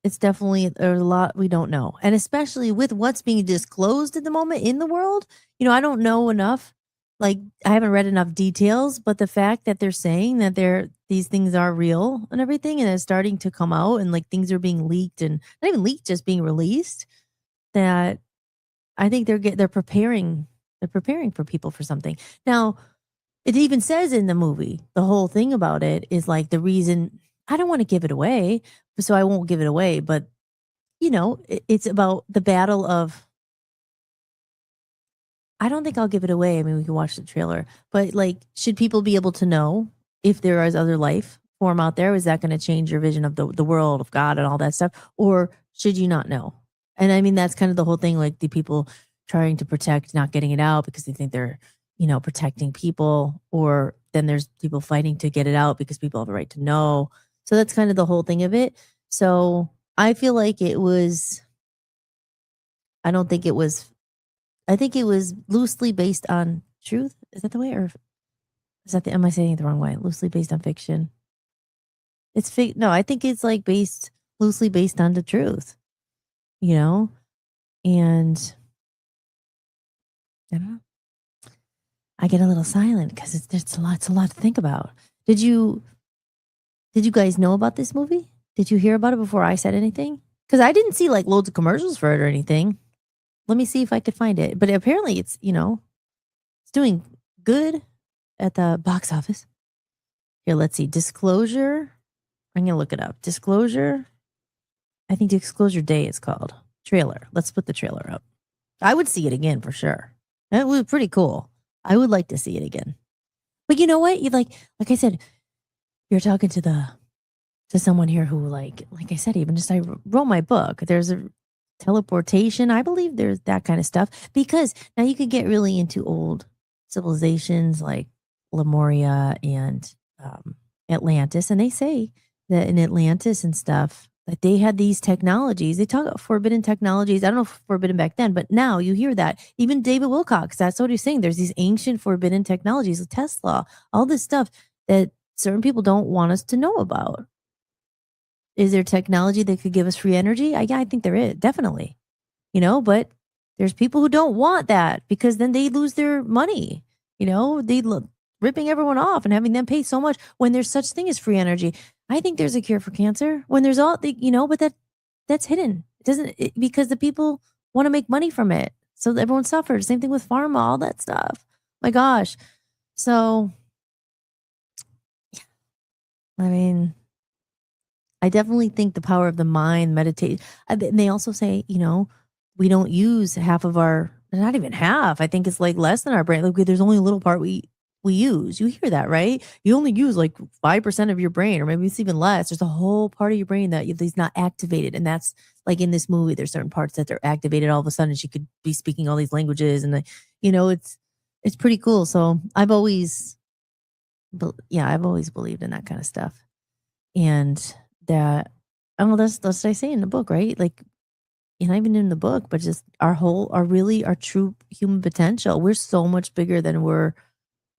it's definitely there's a lot we don't know. And especially with what's being disclosed at the moment in the world, I don't know enough. Like I haven't read enough details, but the fact that they're saying that these things are real and everything, and it's starting to come out and like things are being leaked and not even leaked, just being released, that I think they're preparing for people for something. Now, it even says in the movie, the whole thing about it is like the reason. I don't want to give it away, so I won't give it away. But it's about the battle of. I don't think I'll give it away. I mean, we can watch the trailer, but like, should people be able to know if there is other life form out there? Is that going to change your vision of the world, of God, and all that stuff, or should you not know? And I mean, that's kind of the whole thing. Like the people trying to protect, not getting it out because they think they're, protecting people, or then there's people fighting to get it out because people have a right to know. So that's kind of the whole thing of it. So I feel like I think it was loosely based on truth. Is that the way, or am I saying it the wrong way? Loosely based on fiction. It's fake. No, I think it's like loosely based on the truth, and I don't know. I get a little silent because it's a lot to think about. Did you guys know about this movie? Did you hear about it before I said anything? Because I didn't see like loads of commercials for it or anything. Let me see if I could find it. But apparently it's doing good at the box office. Here, let's see. Disclosure. I'm gonna look it up. Disclosure. I think Disclosure Day is called. Trailer. Let's put the trailer up. I would see it again for sure. It was pretty cool. I would like to see it again. But you know what? You like I said, you're talking to someone here who like I said, even just I wrote my book. There's a teleportation. I believe there's that kind of stuff because now you could get really into old civilizations like Lemuria and Atlantis, and they say that in Atlantis and stuff that they had these technologies. They talk about forbidden technologies. I don't know if forbidden back then, but now you hear that. Even David Wilcox, that's what he's saying. There's these ancient forbidden technologies, Tesla, all this stuff that certain people don't want us to know about. Is there technology that could give us free energy? Yeah, I think there is, definitely. But there's people who don't want that because then they lose their money. They ripping everyone off and having them pay so much when there's such thing as free energy. I think there's a cure for cancer when there's all but that's hidden. It doesn't because the people want to make money from it. So everyone suffers. Same thing with pharma, all that stuff. My gosh. So I mean, I definitely think the power of the mind, meditate. And they also say, we don't use half of our, not even half. I think it's like less than our brain. Like there's only a little part we use. You hear that, right? You only use like 5% of your brain, or maybe it's even less. There's a whole part of your brain that is not activated. And that's like in this movie, there's certain parts that they're activated all of a sudden. She could be speaking all these languages and it's pretty cool. So I've always believed in that kind of stuff. And that, that's what I say in the book, right? Like, not even in the book, but just our true human potential. We're so much bigger than we're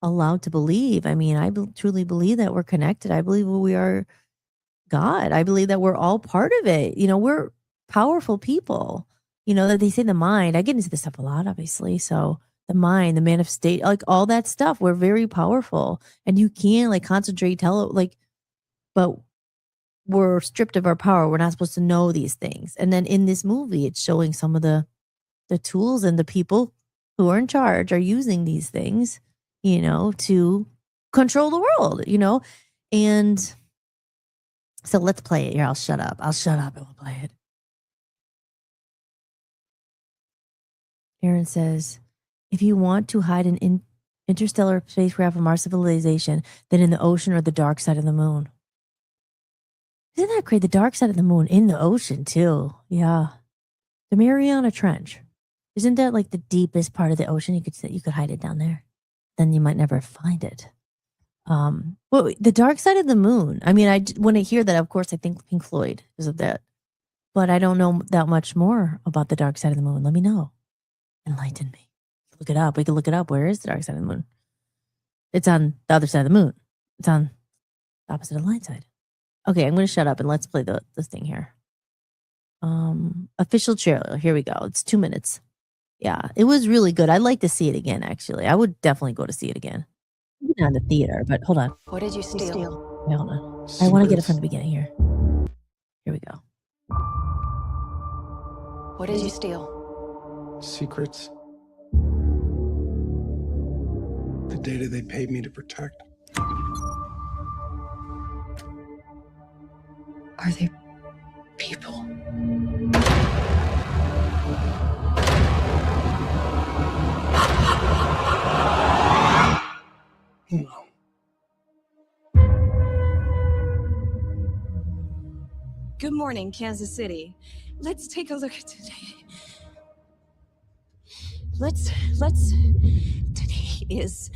allowed to believe. I mean, I truly believe that we're connected. I believe we are God. I believe that we're all part of it. We're powerful people. That they say the mind. I get into this stuff a lot, obviously. So the mind, the manifestation, like all that stuff, we're very powerful. And you can like concentrate, but we're stripped of our power. We're not supposed to know these things. And then in this movie, it's showing some of the tools and the people who are in charge are using these things, to control the world, and so let's play it here. I'll shut up and we'll play it. Aaron says, if you want to hide an interstellar spacecraft from our civilization, then in the ocean or the dark side of the moon. Isn't that great? The dark side of the moon in the ocean too. Yeah. The Mariana Trench. Isn't that like the deepest part of the ocean? You could hide it down there. Then you might never find it. Well, the dark side of the moon. I mean, when I hear that, of course, I think Pink Floyd because of that. But I don't know that much more about the dark side of the moon. Let me know. Enlighten me. Look it up. We can look it up. Where is the dark side of the moon? It's on the other side of the moon. It's on the opposite of the light side. Okay, I'm going to shut up and let's play this thing here. Official trailer. Here we go. It's 2 minutes. Yeah, it was really good. I'd like to see it again, actually. I would definitely go to see it again. Not in the theater, but hold on. What did you steal? Wait, hold on. I want to get it from the beginning here. Here we go. What did you steal? Secrets. The data they paid me to protect. Are they people? No. Good morning, Kansas City. Let's take a look at today. Today is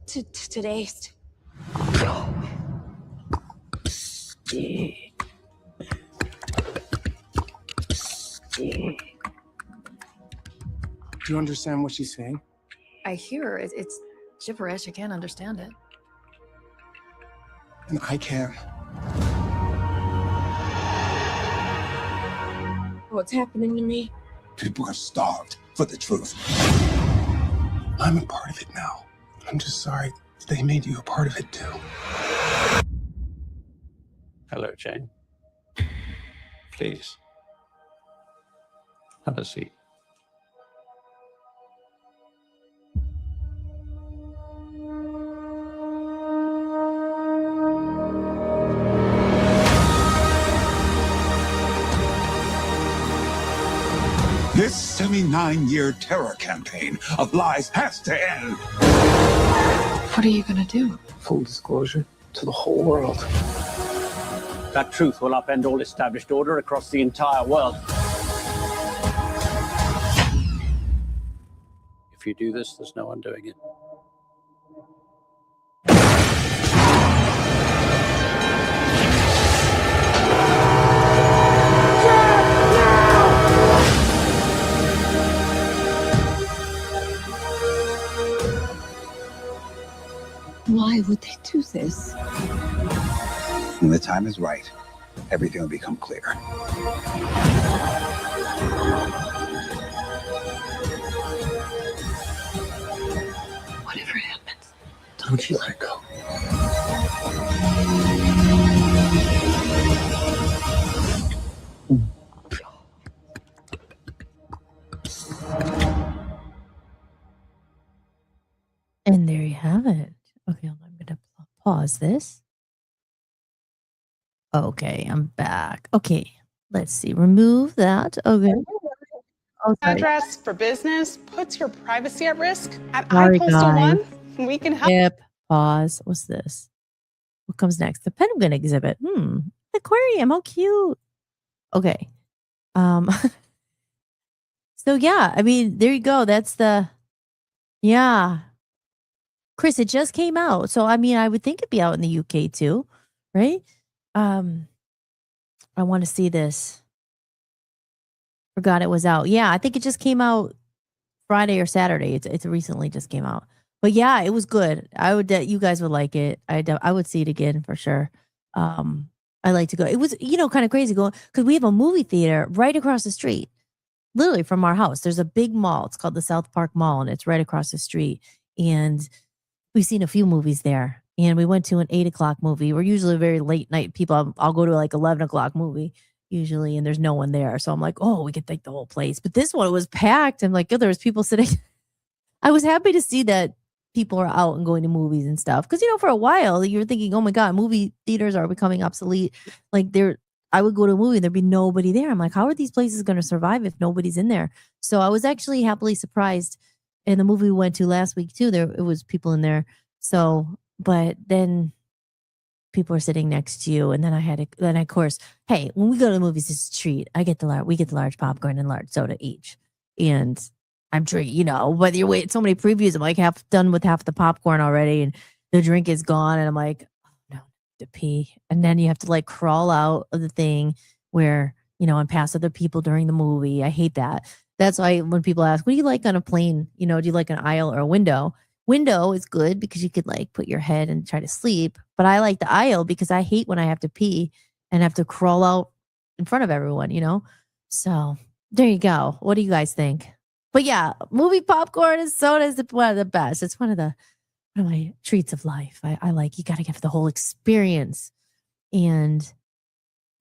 today's. Do you understand what she's saying? I hear it's gibberish. I can't understand it. And I can. What's happening to me? People are starved for the truth. I'm a part of it now. I'm just sorry they made you a part of it too. Hello, Jane. Please. Have a seat. This 79-year terror campaign of lies has to end. What are you gonna do? Full disclosure to the whole world. That truth will upend all established order across the entire world. If you do this, there's no undoing it. would they do this? When the time is right, everything will become clear. Whatever happens, Don't you let it go. And there you have it. Okay, hold on, I'm going to pause this. Okay, I'm back. Okay, let's see. Remove that. Okay. Oh, sorry. Address for business puts your privacy at risk. At Sorry, iPostal guys. One, we can help. Yep. Pause. What's this? What comes next? The penguin exhibit. Aquarium. How cute. Okay. So yeah, I mean, there you go. That's yeah. Chris, it just came out. So I mean, I would think it'd be out in the UK too, right? I want to see this. Forgot it was out. Yeah, I think it just came out Friday or Saturday. It's recently just came out. But yeah, it was good. I would you guys would like it. I would see it again for sure. I like to go. It was kind of crazy going because we have a movie theater right across the street, literally from our house. There's a big mall. It's called the South Park Mall, and it's right across the street. And we've seen a few movies there. And we went to an 8:00 movie. We're usually very late night people. I'll go to like 11:00 movie usually, and there's no one there. So I'm like, oh, we could take the whole place. But this one was packed. I'm like, oh, there was people sitting. I was happy to see that people are out and going to movies and stuff. Because for a while you're thinking, oh my God, movie theaters are becoming obsolete. Like I would go to a movie and there'd be nobody there. I'm like, how are these places going to survive if nobody's in there? So I was actually happily surprised. And the movie we went to last week too, it was people in there. So, but then people are sitting next to you, and then of course, hey, when we go to the movies, it's a treat. We get the large popcorn and large soda each, and I'm drinking. Whether you wait so many previews, I'm like half done with half the popcorn already, and the drink is gone, and I'm like, oh no, I have to pee, and then you have to like crawl out of the thing where and pass other people during the movie. I hate that. That's why when people ask, what do you like on a plane? Do you like an aisle or a window? Window is good because you could like put your head and try to sleep. But I like the aisle because I hate when I have to pee and have to crawl out in front of everyone, So there you go. What do you guys think? But yeah, movie popcorn and soda is one of the best. It's one of my treats of life. I like, you got to get the whole experience. And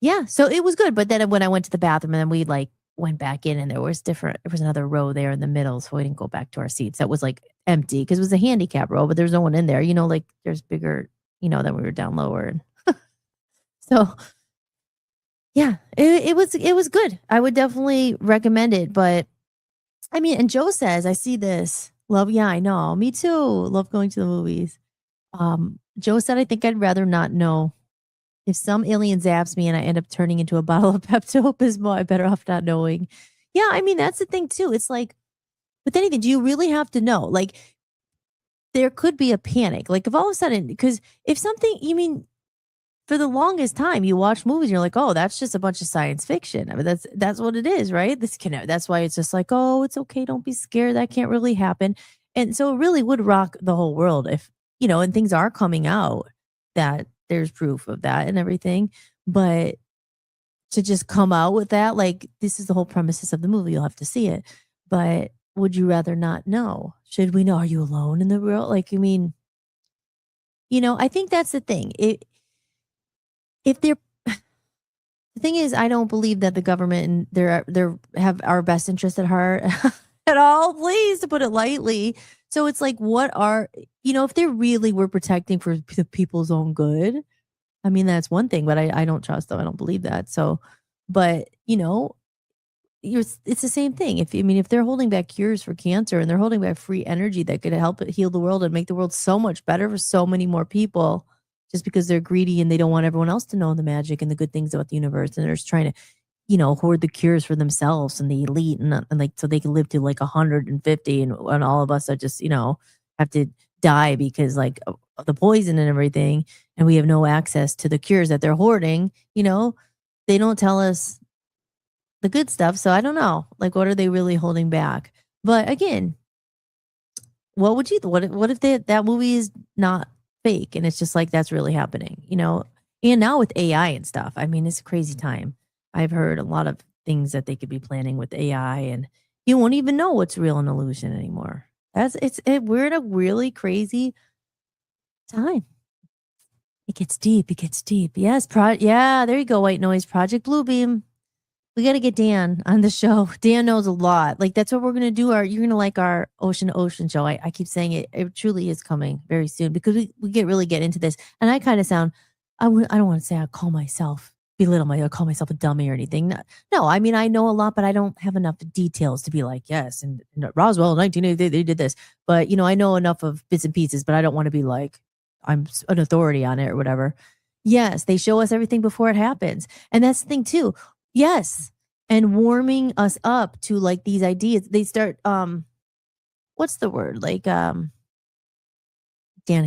yeah, so it was good. But then when I went to the bathroom and then we like went back in and there was another row there in the middle. So we didn't go back to our seats. That was like empty because it was a handicap row, but there's no one in there, like there's bigger, than we were down lower. So yeah, it was good. I would definitely recommend it. But I mean, and Joe says, I see this. Love, yeah, I know. Me too. Love going to the movies. Joe said, I think I'd rather not know. If some alien zaps me and I end up turning into a bottle of Pepto-Bismol, I better off not knowing. Yeah, I mean, that's the thing too. It's like, with anything, do you really have to know? Like, there could be a panic. Like, if all of a sudden, because if something, for the longest time, you watch movies, and you're like, oh, that's just a bunch of science fiction. I mean, that's what it is, right? That's why it's just like, oh, it's okay, don't be scared. That can't really happen. And so it really would rock the whole world if, and things are coming out that there's proof of that and everything. But to just come out with that, like, this is the whole premises of the movie. You'll have to see it. But would you rather not know? Should we know? Are you alone in the world? Like, I think that's the thing. If they're, the thing is, I don't believe that the government and they have our best interest at heart at all. Please, to put it lightly. So it's like, what are, if they really were protecting for the people's own good, I mean, that's one thing, but I don't trust them. I don't believe that. So, but it's the same thing. If they're holding back cures for cancer and they're holding back free energy that could help it heal the world and make the world so much better for so many more people, just because they're greedy and they don't want everyone else to know the magic and the good things about the universe, and they're just trying to, hoard the cures for themselves and the elite, and like so they can live to like 150, and all of us are just have to die because like of the poison and everything, and we have no access to the cures that they're hoarding. They don't tell us the good stuff, so I don't know, like, what are they really holding back? But again, what would you what if that movie is not fake. And it's just like, that's really happening, you know? And now with AI and stuff, I mean, it's a crazy time. I've heard a lot of things that they could be planning with AI, and you won't even know what's real and illusion anymore. We're in a really crazy time. It gets deep. It gets deep. Yes, yeah, there you go, White Noise, Project Bluebeam. We got to get Dan on the show. Dan knows a lot. Like, that's what we're going to do. You're going to like our Ocean to Ocean show. I keep saying it. It truly is coming very soon, because we really get into this. And I kind of sound, I don't want to say I call myself a dummy or anything. No, I mean, I know a lot, but I don't have enough details to be like, yes, and Roswell, 1980, they did this. But, you know, I know enough of bits and pieces, but I don't want to be like, I'm an authority on it or whatever. Yes, they show us everything before it happens. And that's the thing too. Yes. And warming us up to like these ideas. They start, what's the word? Like, Danica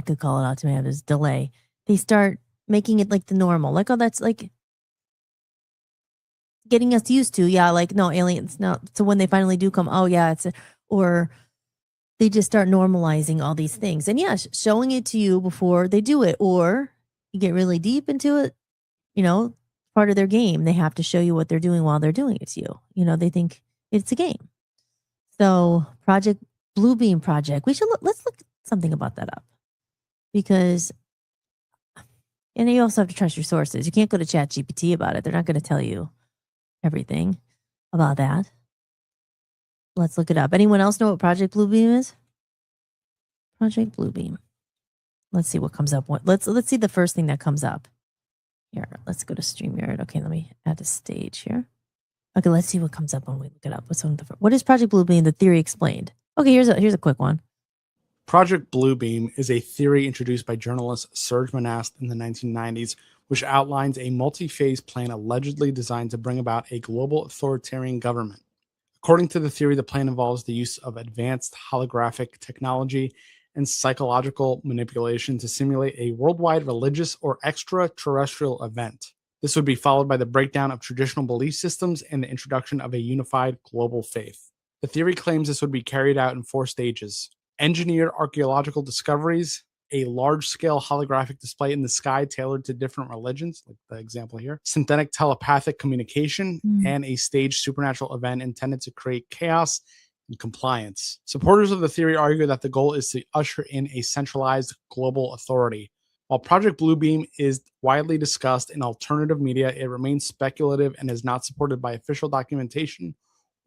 could call it out to me. I have this delay. They start making it like the normal. Like, oh, that's like getting us used to. Yeah. Like, no, aliens. No. So when they finally do come, oh yeah, or they just start normalizing all these things. And yeah, showing it to you before they do it, or you get really deep into it, you know, part of their game. They have to show you what they're doing while they're doing it to you. You know, they think it's a game. So Project Bluebeam Project, let's look something about that up, because, and you also have to trust your sources. You can't go to ChatGPT about it. They're not going to tell you everything about that. Let's look it up. Anyone else know what Project Bluebeam is? Project Bluebeam. Let's see what comes up. Let's see the first thing that comes up. Here, let's go to StreamYard. Okay, let me add a stage here. Okay, let's see what comes up when we look it up. What is Project Bluebeam? The theory explained. Okay, here's a quick one. Project Bluebeam is a theory introduced by journalist Serge Monast in the 1990s, which outlines a multi-phase plan allegedly designed to bring about a global authoritarian government. According to the theory, the plan involves the use of advanced holographic technology and psychological manipulation to simulate a worldwide religious or extraterrestrial event. This would be followed by the breakdown of traditional belief systems and the introduction of a unified global faith. The theory claims this would be carried out in 4 stages: engineered archaeological discoveries, a large-scale holographic display in the sky tailored to different religions, like the example here, synthetic telepathic communication, and a staged supernatural event intended to create chaos and compliance. Supporters of the theory argue that the goal is to usher in a centralized global authority. While Project Bluebeam is widely discussed in alternative media, it remains speculative and is not supported by official documentation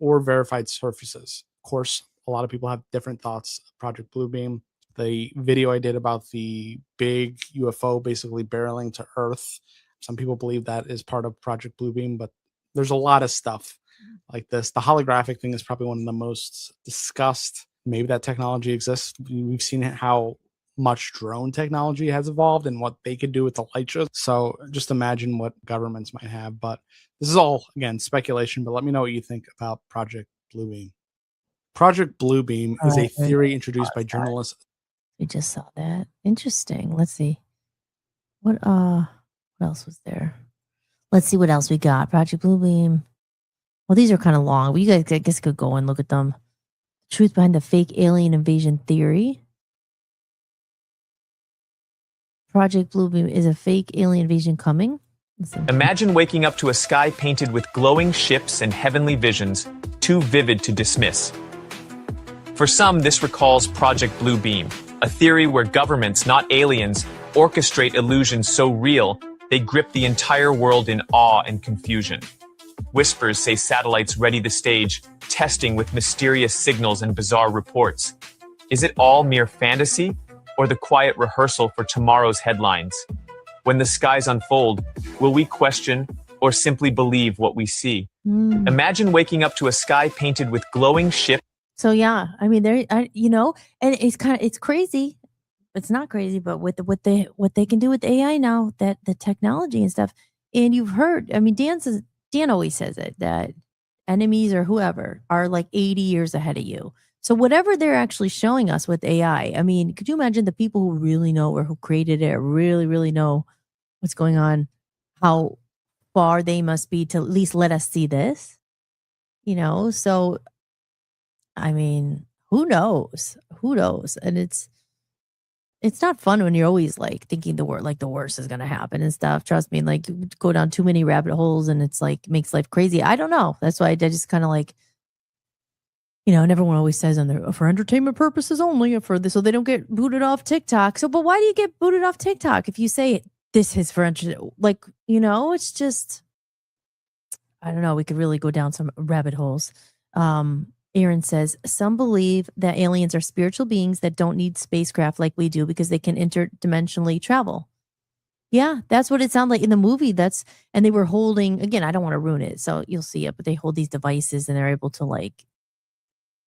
or verified sources. Of course, a lot of people have different thoughts of Project Bluebeam. The video I did about the big UFO basically barreling to Earth, some people believe that is part of Project Bluebeam, but there's a lot of stuff like this. The holographic thing is probably one of the most discussed. Maybe that technology exists. We've seen how much drone technology has evolved and what they could do with the light shows. So just imagine what governments might have. But this is all, again, speculation, but let me know what you think about Project Bluebeam. Project Bluebeam is a theory introduced by journalists. We just saw that. Interesting. Let's see. What else was there? Let's see what else we got. Project Bluebeam. Well, these are kind of long, but you guys, I guess, could go and look at them. Truth behind the fake alien invasion theory. Project Bluebeam, is a fake alien invasion coming? Imagine waking up to a sky painted with glowing ships and heavenly visions, too vivid to dismiss. For some, this recalls Project Bluebeam, a theory where governments, not aliens, orchestrate illusions so real they grip the entire world in awe and confusion. Whispers say satellites ready the stage, testing with mysterious signals and bizarre reports. Is it all mere fantasy, or the quiet rehearsal for tomorrow's headlines? When the skies unfold, will we question or simply believe what we see? Imagine waking up to a sky painted with glowing ships. So yeah, I mean, and it's crazy. It's not crazy, but with what they can do with AI now, that the technology and stuff. And you've heard, I mean, Dan always says it, that enemies or whoever are like 80 years ahead of you. So whatever they're actually showing us with AI, I mean, could you imagine the people who really know, or who created it, or really, really know what's going on, how far they must be to at least let us see this? You know, so I mean, who knows? Who knows? And it's it's not fun when you're always like thinking the worst is gonna happen and stuff. Trust me, like you go down too many rabbit holes and it's like makes life crazy. I don't know. That's why I just kind of like, and everyone always says on there for entertainment purposes only, or for this, so they don't get booted off TikTok. So, but why do you get booted off TikTok if you say this is for entertainment? Like, it's just, I don't know. We could really go down some rabbit holes. Aaron says some believe that aliens are spiritual beings that don't need spacecraft like we do because they can interdimensionally travel. Yeah, that's what it sounded like in the movie. And they were holding, again, I don't want to ruin it, so you'll see it, but they hold these devices and they're able to like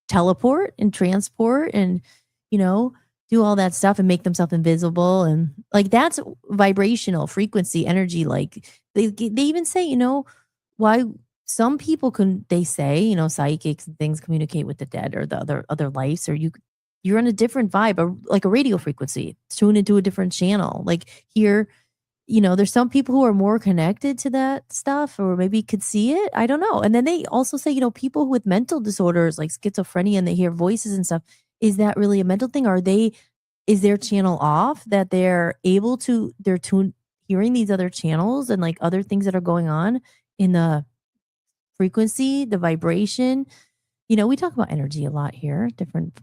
teleport and transport and do all that stuff and make themselves invisible, and like that's vibrational frequency energy. Like they even say why some people they say psychics and things communicate with the dead or the other lives, or you're on a different vibe, or like a radio frequency, tune into a different channel. Like here, there's some people who are more connected to that stuff or maybe could see it. I don't know. And then they also say, people with mental disorders like schizophrenia and they hear voices and stuff. Is that really a mental thing? Is their channel off that they're hearing these other channels and like other things that are going on in the frequency, the vibration? We talk about energy a lot here, different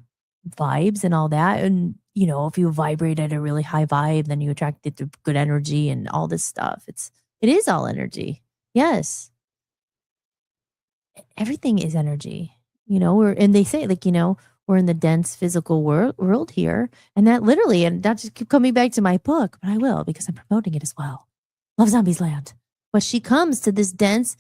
vibes and all that. And if you vibrate at a really high vibe, then you attract the good energy and all this stuff. It is all energy. Yes. Everything is energy. And they say like, we're in the dense physical world here. And that literally, and not just keep coming back to my book, but I will because I'm promoting it as well. Love Zombies Land. But she comes to this dense,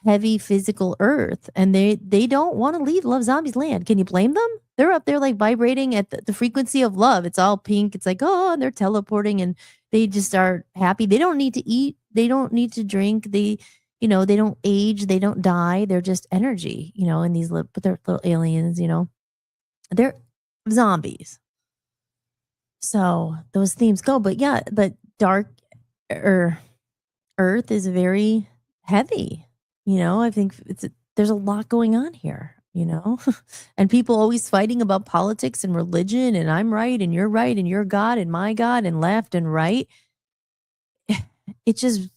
heavy physical earth, and they don't want to leave Love Zombies Land. Can you blame them? They're up there like vibrating at the frequency of love. It's all pink. It's like, oh, and they're teleporting and they just are happy. They don't need to eat. They don't need to drink. They don't age. They don't die. They're just energy, and but they're little aliens, they're zombies. So those themes go, but yeah, but dark Earth is very heavy. I think there's a lot going on here, and people always fighting about politics and religion and I'm right and you're God and my God and left and right. It just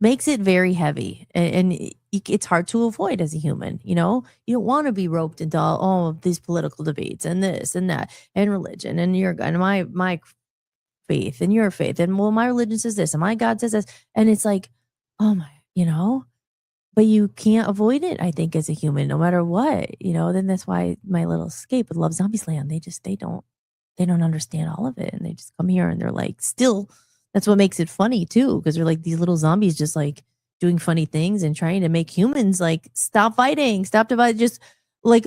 makes it very heavy and it's hard to avoid as a human. You don't want to be roped into all of these political debates and this and that and religion and your God and my faith and your faith and well, my religion says this and my God says this, and it's like, oh my, but you can't avoid it, I think, as a human, no matter what, then that's why my little escape with Love Zombies Land, they don't understand all of it. And they just come here and they're like, still, that's what makes it funny too. Cause they're like these little zombies just like doing funny things and trying to make humans like stop fighting, stop dividing, just like,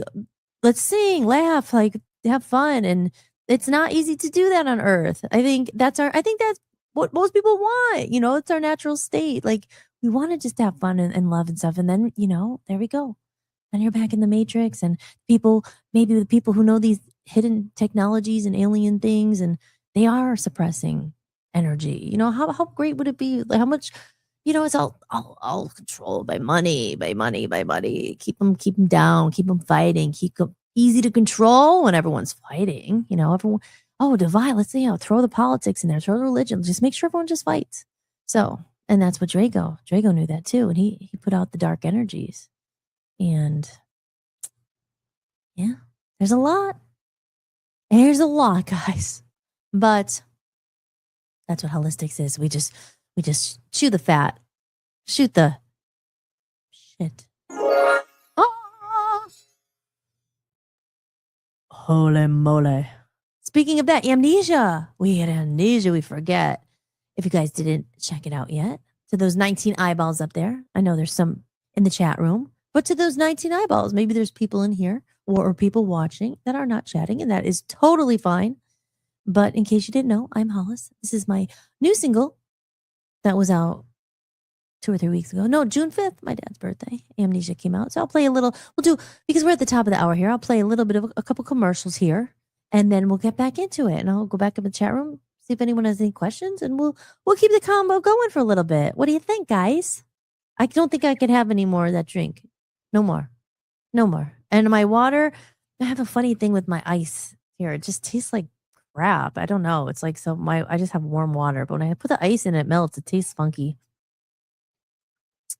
let's sing, laugh, like have fun. And it's not easy to do that on Earth. I think that's what most people want. It's our natural state. Like, we want to just have fun and love and stuff. And then, there we go. Then you're back in the Matrix and maybe the people who know these hidden technologies and alien things, and they are suppressing energy. How great would it be? Like how much, it's all controlled by money. Keep them down, keep them fighting, keep them easy to control when everyone's fighting. Everyone, divide. Let's see, throw the politics in there, throw the religion. Just make sure everyone just fights. So. And that's what Drago knew that too. And he put out the dark energies. And yeah, there's a lot. There's a lot, guys. But that's what Hollis-tics is. We just chew the fat. Shoot the shit. Oh! Holy moly. Speaking of that, amnesia. We had amnesia, we forget. If you guys didn't check it out yet, to those 19 eyeballs up there, I know there's some in the chat room, but to those 19 eyeballs, maybe there's people in here or people watching that are not chatting, and that is totally fine. But in case you didn't know, I'm Hollis. This is my new single that was out 2 or 3 weeks ago. No, June 5th, my dad's birthday. Amnesia came out. So I'll play a little, because we're at the top of the hour here, I'll play a little bit of a couple commercials here, and then we'll get back into it. And I'll go back in the chat room, see if anyone has any questions, and we'll keep the combo going for a little bit. What do you think, guys? I don't think I can have any more of that drink. No more. And my water, I have a funny thing with my ice here. It just tastes like crap. I don't know. It's like I just have warm water, but when I put the ice in, it melts. It tastes funky.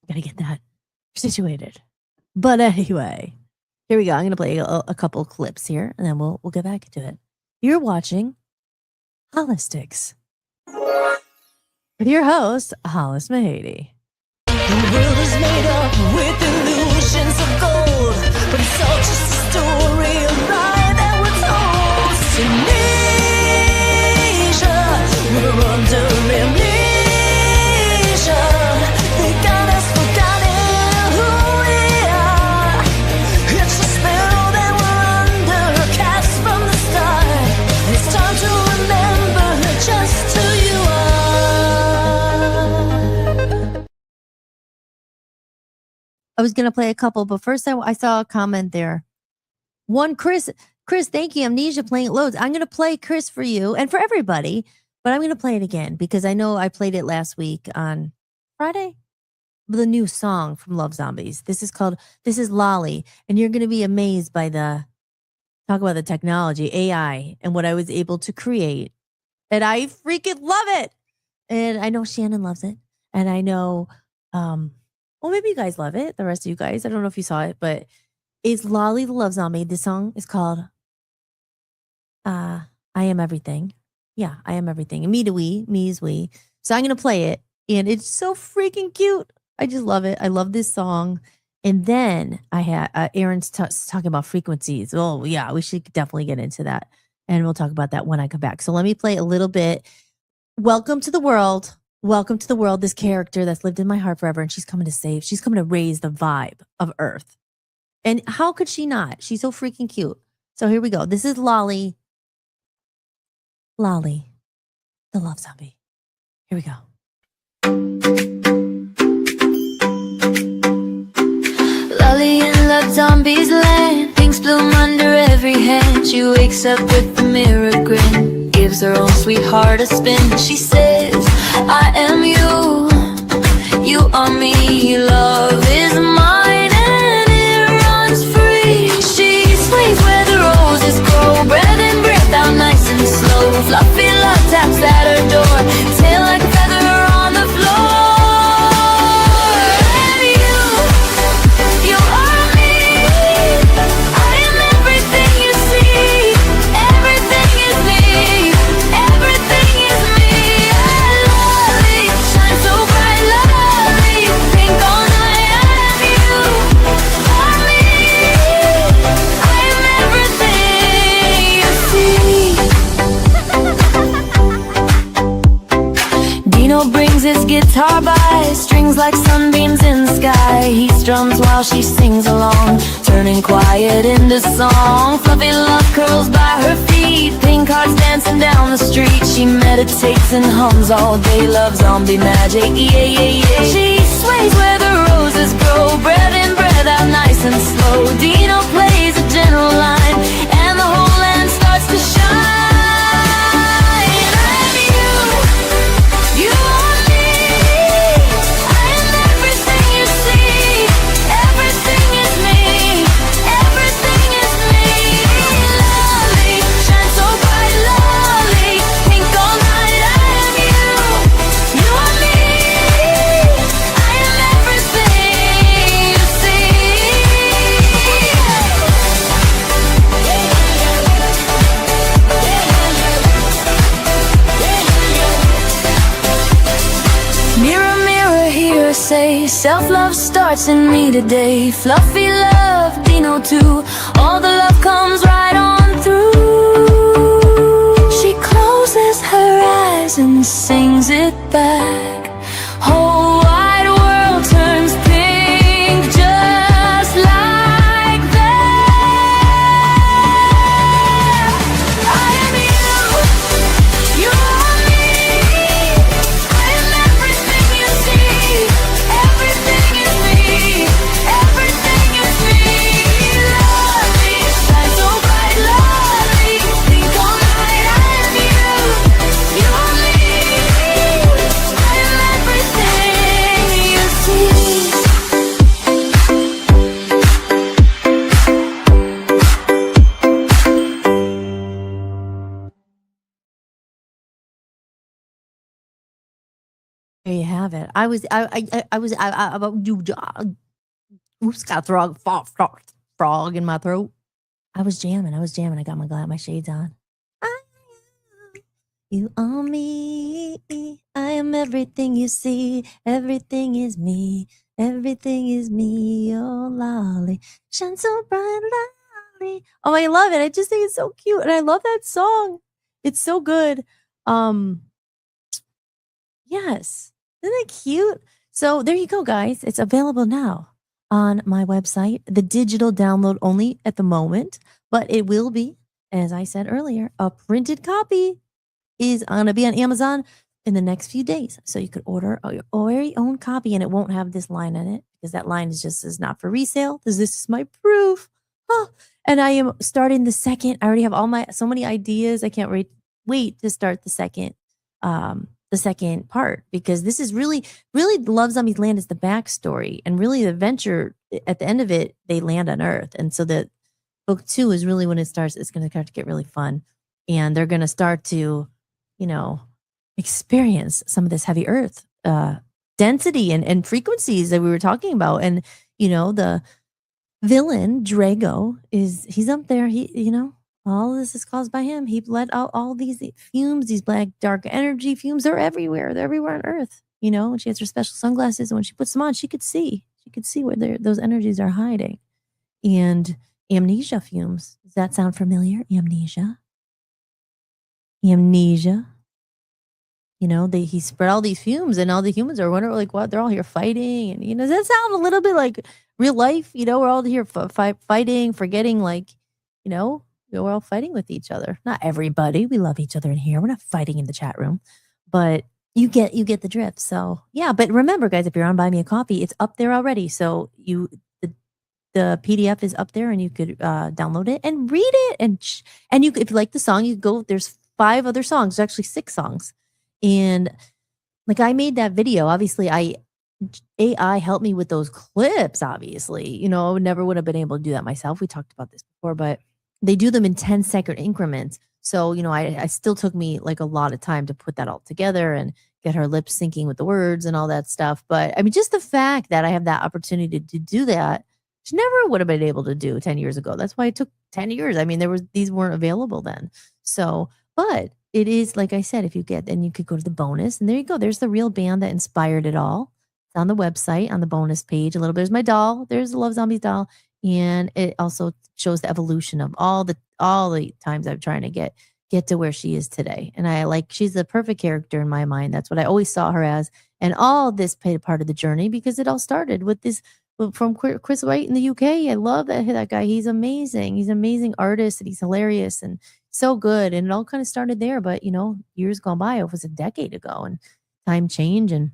Gotta get that situated. But anyway, here we go. I'm gonna play a couple clips here, and then we'll get back into it. You're watching Hollis-tics with your host, Hollis Mahady. The world is made up with illusions of gold, but it's all just a story, a lie that we're told. Amnesia, we're under amnesia. They got us forgotten who we are. It's a spell that we're under, cast from the start. It's time to remember just who you are. I was gonna play a couple, but first I saw a comment there. One, Chris, thank you. Amnesia playing it loads. I'm gonna play Chris for you and for everybody, but I'm gonna play it again because I know I played it last week on Friday. The new song from Love Zombies. This is Lolly, and you're gonna be amazed by talk about the technology, AI, and what I was able to create. And I freaking love it. And I know Shannon loves it. And I know well, maybe you guys love it. The rest of you guys. I don't know if you saw it, but it's Lolly the Love Zombie. This song is called I Am Everything. Yeah, I Am Everything. And me to we, me is we. So I'm going to play it. And it's so freaking cute. I just love it. I love this song. And then I had Aaron's talking about frequencies. Oh, yeah, we should definitely get into that. And we'll talk about that when I come back. So let me play a little bit. Welcome to the world. Welcome to the world, this character that's lived in my heart forever, and she's coming to raise the vibe of Earth. And how could she not? She's so freaking cute. So here we go. This is Lolly, the Love Zombie. Here we go. Lolly in Love Zombies land, pinks bloom under every hand. She wakes up with a mirror grin, gives her own sweetheart a spin. She says, I am you, you are me, love is mine and it runs free. She sways where the roses grow, breath in, breath out nice and slow. Fluffy love taps at her door, tail like a feather on the floor. I am you, you are me, I am everything you see, everything is me, everything is me. Lolly, shine so bright, Lolly, pink all night. I am you, are me, I am everything you see. Dino brings his guitar by, strings like sunbeams in the sky. He strums while she sings along, turning quiet into song. Fluffy love curls by her feet, pink hearts dancing down the street. She meditates and hums all day, love zombie magic, yeah, yeah, yeah. She sways where the roses grow, breath in, breath out nice and slow. Dino plays a gentle line, and the whole land starts to shine. You are me, I am everything you see, everything is me, everything is me. Lolly, shine so bright, Lolly, pink all night. I am you, you are me, I am everything you see. Mirror, mirror, hear her say, self-love starts in me today. Fluffy love, Dino too, all the love comes right on through. She closes her eyes and sings it back. Whole wide world turns pink just like that. I am you, you are me, I am everything you see, everything is me, everything is me. Love, have it. I was oops, got a frog in my throat. I was jamming. I got my shades on. You are me. I am everything you see. Everything is me. Everything is me. Oh, lolly. Shine so bright, lolly. Oh, I love it. I just think it's so cute. And I love that song. It's so good. Yes. Isn't it cute? So there you go, guys. It's available now on my website. The digital download only at the moment, but it will be, as I said earlier, a printed copy is going to be on Amazon in the next few days. So you could order your very own copy and it won't have this line in it because that line is not for resale. This is my proof. Oh, and I am starting the second. I already have so many ideas. I can't wait to start the second part because this is really Love Zombies Land is the backstory and really the adventure at the end of it, they land on Earth. And so the book 2 is really when it starts, it's going to start to get really fun and they're going to start to, experience some of this heavy Earth density and frequencies that we were talking about. And, the villain Drago he's up there. All this is caused by him. He let out all these fumes, these black dark energy fumes. They're everywhere. They're everywhere on Earth. And she has her special sunglasses. And when she puts them on, she could see. She could see where those energies are hiding. And amnesia fumes. Does that sound familiar? Amnesia. He spread all these fumes, and all the humans are wondering, like, what? They're all here fighting, and does that sound a little bit like real life? We're all here fighting, forgetting, like, we're all fighting with each other. Not everybody. We love each other in here. We're not fighting in the chat room, but you get the drift. So yeah, but remember, guys, if you're on Buy Me a Coffee, it's up there already. So the PDF is up there, and you could download it and read it, and you, if you like the song, you go. There's 5 other songs. There's actually 6 songs, and like I made that video. Obviously, AI helped me with those clips. Obviously, I never would have been able to do that myself. We talked about this before, but they do them in 10-second increments. So, I still took me like a lot of time to put that all together and get her lip syncing with the words and all that stuff. But I mean, just the fact that I have that opportunity to do that, which never would have been able to do 10 years ago. That's why it took 10 years. I mean, these weren't available then. So, but it is, like I said, if you get, then you could go to the bonus, and there you go. There's the real band that inspired it all. It's on the website, on the bonus page. A little bit. There's my doll. There's the Love Zombies doll. And it also shows the evolution of all the times I'm trying to get to where she is today. And she's the perfect character in my mind. That's what I always saw her as. And all this played a part of the journey because it all started with this from Chris White in the UK. I love that guy. He's amazing. He's an amazing artist, and he's hilarious and so good. And it all kind of started there. But, years gone by, it was a decade ago, and time change, and,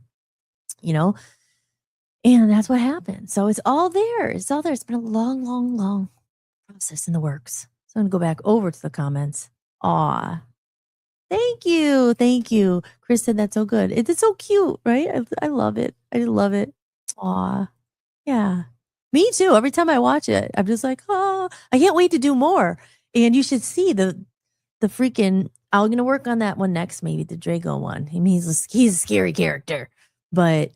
and that's what happened. So it's all there. It's all there. It's been a long, long, long process in the works. So I'm going to go back over to the comments. Aw. Thank you. Thank you. Chris said that's so good. It's so cute, right? I love it. I love it. Aw. Yeah. Me too. Every time I watch it, I'm just like, oh, I can't wait to do more. And you should see the freaking, I'm going to work on that one next, maybe the Drago one. I mean, he's a scary character, but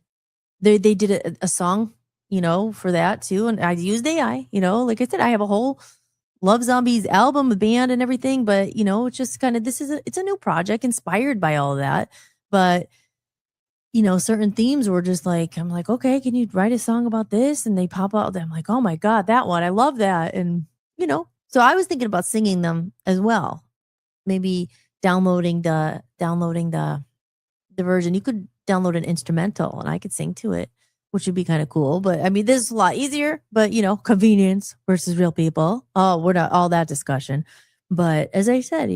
they did a song, for that too. And I used AI, like I said, I have a whole Love Zombies album, a band and everything, but it's just kind of, it's a new project inspired by all of that. But, certain themes were just like, I'm like, okay, can you write a song about this? And they pop out. I'm like, oh my God, that one. I love that. And, so I was thinking about singing them as well. Maybe downloading the version. You could download an instrumental and I could sing to it, which would be kind of cool. But I mean, this is a lot easier, but convenience versus real people. Oh, we're not all that discussion. But as I said,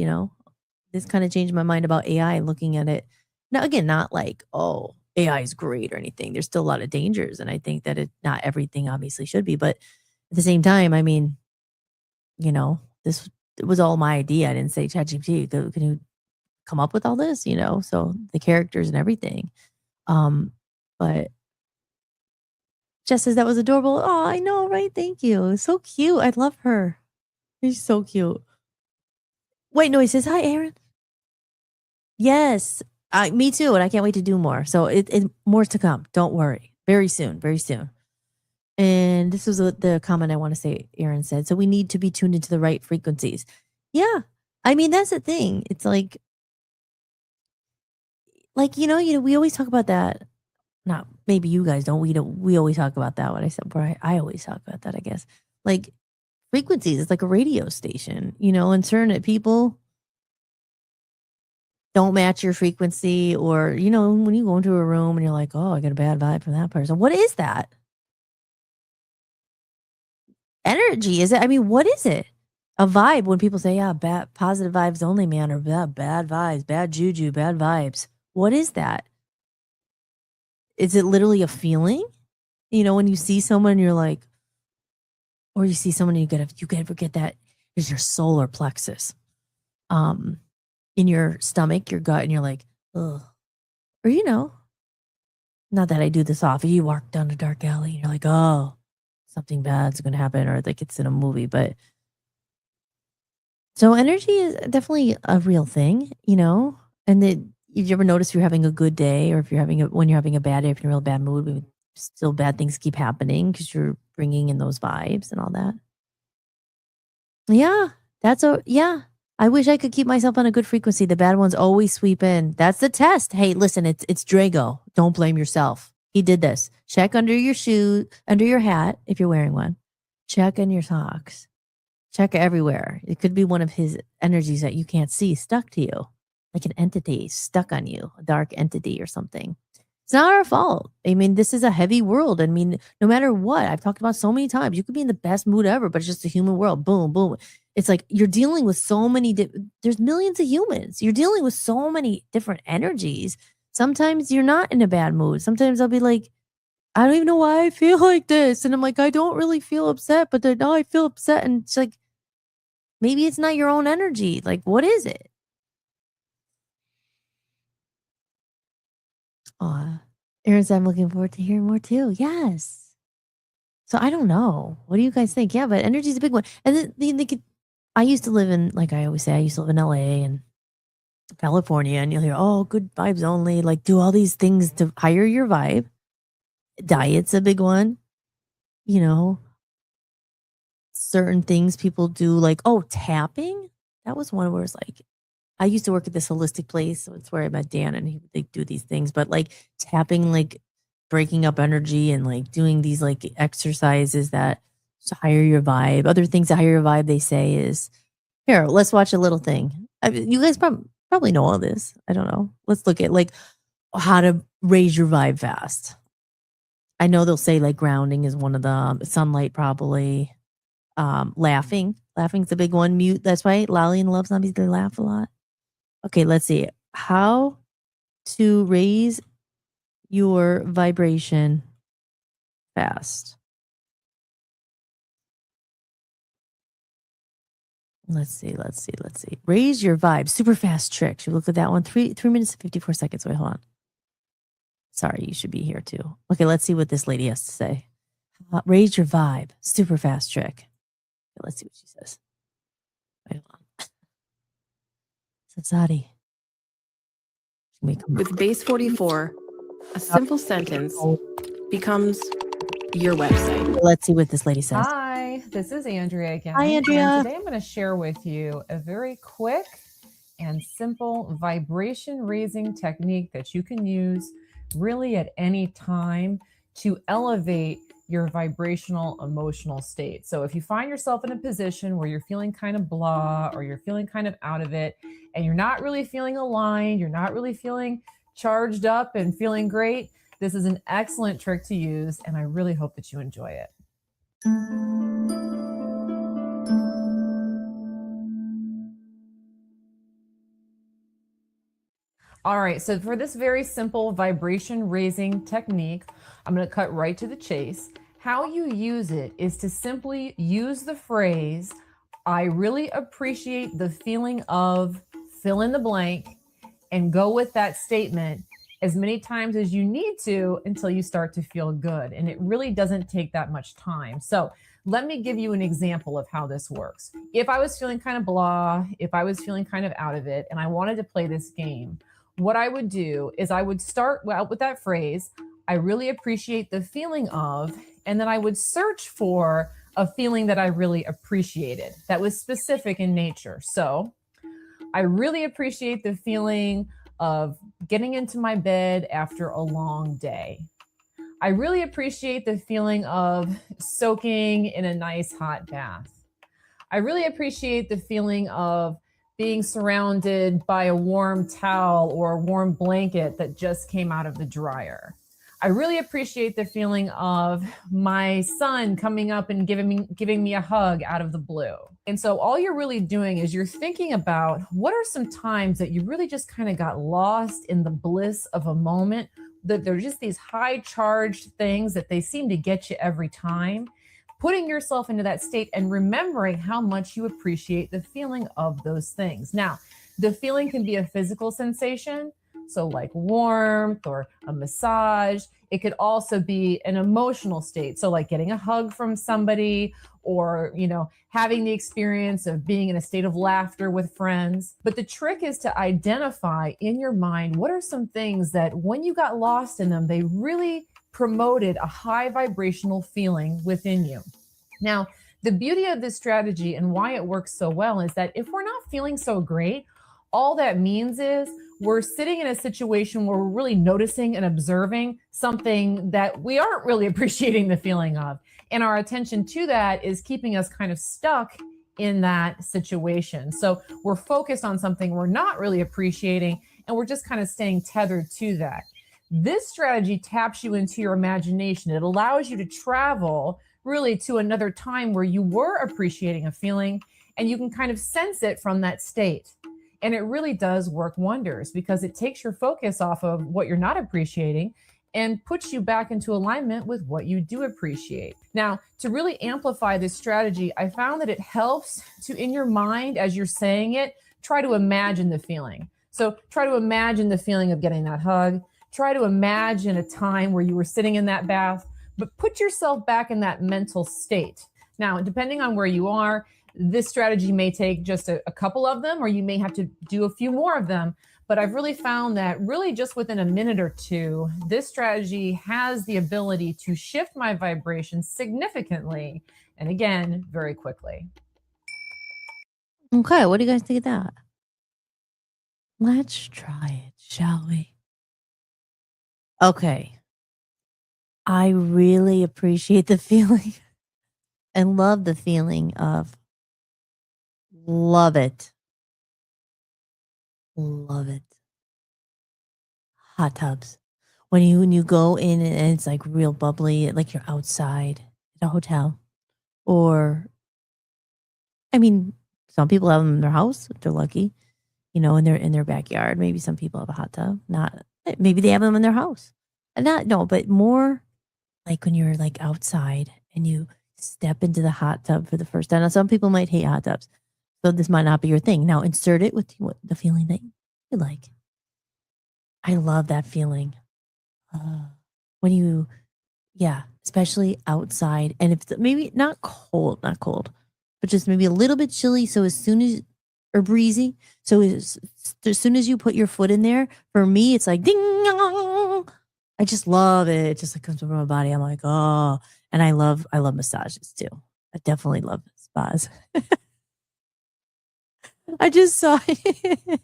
this kind of changed my mind about AI, looking at it. Now, again, not like, oh, AI is great or anything. There's still a lot of dangers. And I think that not everything obviously should be. But at the same time, I mean, this was all my idea. I didn't say, ChatGPT, can you come up with all this? So the characters and everything. But Jess says that was adorable. Oh, I know, right? Thank you. So cute. I love her. She's so cute. Wait, no, he says, hi, Aaron. Yes. Me too, and I can't wait to do more. So it more's to come. Don't worry. Very soon, very soon. And this was the comment I want to say. Aaron said, "So we need to be tuned into the right frequencies." Yeah, I mean that's the thing. It's like we always talk about that. Not maybe you guys don't. We don't. We always talk about that. What I said, where I always talk about that. I guess like frequencies. It's like a radio station. And certain people don't match your frequency, or when you go into a room and you're like, oh, I get a bad vibe from that person. What is that? Energy, is it? I mean, what is it? A vibe. When people say, yeah, bad positive vibes only, man, or bad vibes, bad juju, bad vibes. What is that? Is it literally a feeling? When you see someone and you're like, or you see someone and you get that is your solar plexus. In your stomach, your gut, and you're like, ugh. Or not that I do this often. You walk down a dark alley and you're like, oh, something bad's gonna happen, or like it's in a movie. But so energy is definitely a real thing, and if you ever notice you're having a good day, or if when you're having a bad day, if you're in a real bad mood, still bad things keep happening because you're bringing in those vibes and all that. Yeah, yeah. I wish I could keep myself on a good frequency. The bad ones always sweep in. That's the test. Hey, listen, it's Drago. Don't blame yourself. He did this. Check under your shoe, under your hat, if you're wearing one. Check in your socks. Check everywhere. It could be one of his energies that you can't see stuck to you, like an entity stuck on you, a dark entity or something. It's not our fault. I mean, this is a heavy world. I mean, no matter what, I've talked about so many times, you could be in the best mood ever, but it's just a human world. Boom, boom. It's like you're dealing with so many, there's millions of humans. You're dealing with so many different energies. Sometimes you're not in a bad mood. Sometimes I'll be like, I don't even know why I feel like this. And I'm like, I don't really feel upset, but then, I feel upset. And it's like, maybe it's not your own energy. Like, what is it? Aaron said, I'm looking forward to hearing more too. Yes. So I don't know. What do you guys think? Yeah, but energy is a big one. And then I used to live in, like I always say, I used to live in LA and California, and you'll hear, oh, good vibes only. Like, do all these things to higher your vibe. Diet's a big one. Certain things people do, like, oh, tapping. That was one where it's like, I used to work at this holistic place. So it's where I met Dan, and they do these things. But like tapping, like breaking up energy, and like doing these like exercises that to higher your vibe. Other things to higher your vibe, they say, is here. Let's watch a little thing. You guys probably know all this. I don't know. Let's look at like how to raise your vibe fast. I know they'll say like grounding is one of them. Sunlight, probably. Laughing's a big one. Mute. That's right. Lolly and Love Zombies, they laugh a lot. Okay, let's see. How to raise your vibration fast. Let's see. Raise your vibe. Super fast trick. Should we look at that one? 3 minutes and 54 seconds. Wait, hold on. Sorry, you should be here too. Okay, let's see what this lady has to say. Raise your vibe. Super fast trick. Okay, let's see what she says. Wait, hold on. Sadi. With Base 44, a simple sentence becomes your website. Let's see what this lady says. Hi, this is Andrea again. Hi, Andrea. And today I'm going to share with you a very quick and simple vibration raising technique that you can use really at any time to elevate your vibrational emotional state. So if you find yourself in a position where you're feeling kind of blah, or you're feeling kind of out of it, and you're not really feeling aligned, you're not really feeling charged up and feeling great, this is an excellent trick to use, and I really hope that you enjoy it. All right, so for this very simple vibration raising technique, I'm going to cut right to the chase. How you use it is to simply use the phrase, I really appreciate the feeling of fill in the blank, and go with that statement as many times as you need to until you start to feel good. And it really doesn't take that much time. So let me give you an example of how this works. If I was feeling kind of blah, if I was feeling kind of out of it, and I wanted to play this game, what I would do is I would start out with that phrase, I really appreciate the feeling of, and then I would search for a feeling that I really appreciated that was specific in nature. So I really appreciate the feeling of getting into my bed after a long day. I really appreciate the feeling of soaking in a nice hot bath. I really appreciate the feeling of being surrounded by a warm towel or a warm blanket that just came out of the dryer. I really appreciate the feeling of my son coming up and giving me a hug out of the blue. And so all you're really doing is you're thinking about what are some times that you really just kind of got lost in the bliss of a moment, that they're just these high charged things that they seem to get you every time. Putting yourself into that state and remembering how much you appreciate the feeling of those things. Now, the feeling can be a physical sensation, so like warmth or a massage. It could also be an emotional state, so like getting a hug from somebody, or having the experience of being in a state of laughter with friends. But the trick is to identify in your mind what are some things that when you got lost in them, they really promoted a high vibrational feeling within you. Now, the beauty of this strategy and why it works so well is that if we're not feeling so great, all that means is we're sitting in a situation where we're really noticing and observing something that we aren't really appreciating the feeling of. And our attention to that is keeping us kind of stuck in that situation. So we're focused on something we're not really appreciating, and we're just kind of staying tethered to that. This strategy taps you into your imagination. It allows you to travel really to another time where you were appreciating a feeling, and you can kind of sense it from that state. And it really does work wonders because it takes your focus off of what you're not appreciating and puts you back into alignment with what you do appreciate. Now, to really amplify this strategy, I found that it helps to, in your mind, as you're saying it, try to imagine the feeling. So try to imagine the feeling of getting that hug. Try to imagine a time where you were sitting in that bath, but put yourself back in that mental state. Now, depending on where you are, this strategy may take just a couple of them, or you may have to do a few more of them. But I've really found that really just within a minute or two, this strategy has the ability to shift my vibration significantly, and again, very quickly. Okay, what do you guys think of that? Let's try it, shall we? Okay. I really appreciate the feeling and love the feeling of love it. Love it. Hot tubs. When you go in and it's like real bubbly, like you're outside at a hotel. Or I mean, some people have them in their house if they're lucky, in their backyard. Maybe some people have a hot tub. Maybe they have them in their house. But more like when you're like outside and you step into the hot tub for the first time. Now, some people might hate hot tubs, so this might not be your thing. Now, insert it with the feeling that you like. I love that feeling. When especially outside, and if it's maybe not cold, but just maybe a little bit chilly. So or breezy. So as soon as you put your foot in there, for me, it's like ding. I just love it. It just like comes from my body. I'm like, oh, and I love massages too. I definitely love spas. I just saw it.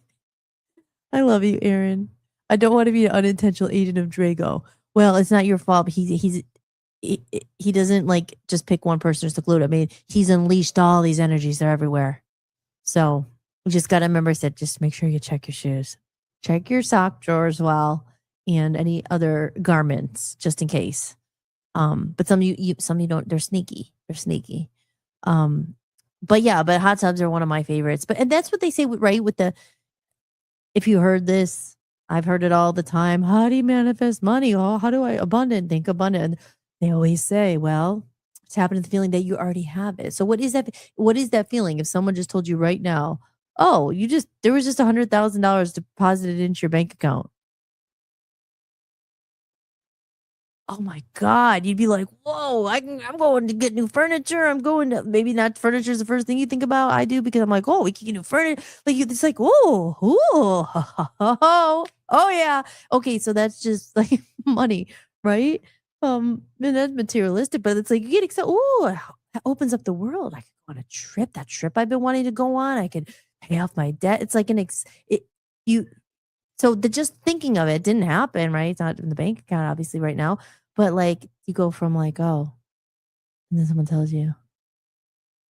I love you, Aaron. I don't want to be an unintentional agent of Drago. Well, it's not your fault. But he doesn't like just pick one person to glue it. I mean, he's unleashed all these energies. They're everywhere. So we just got to remember that just make sure you check your shoes, check your sock drawer as well, and any other garments just in case. But some you don't. They're sneaky. But hot tubs are one of my favorites. And that's what they say, right? If you heard this, I've heard it all the time. How do you manifest money? Oh, how do I think abundant? They always say, well, it's happening to the feeling that you already have it. So what is that? What is that feeling? If someone just told you right now, oh, there was just $100,000 deposited into your bank account. oh my God, you'd be like, whoa, I'm going to get new furniture. I'm going to, maybe not furniture is the first thing you think about. I do, because I'm like, oh, we can get new furniture. Like, it's like, oh yeah. Okay, so that's just like money, right? And that's materialistic, but it's like you get excited. Oh, that opens up the world. I could go on a trip. That trip I've been wanting to go on. I could pay off my debt. It's like so just thinking of it didn't happen, right? It's not in the bank account, obviously, right now. But like you go from like, oh, and then someone tells you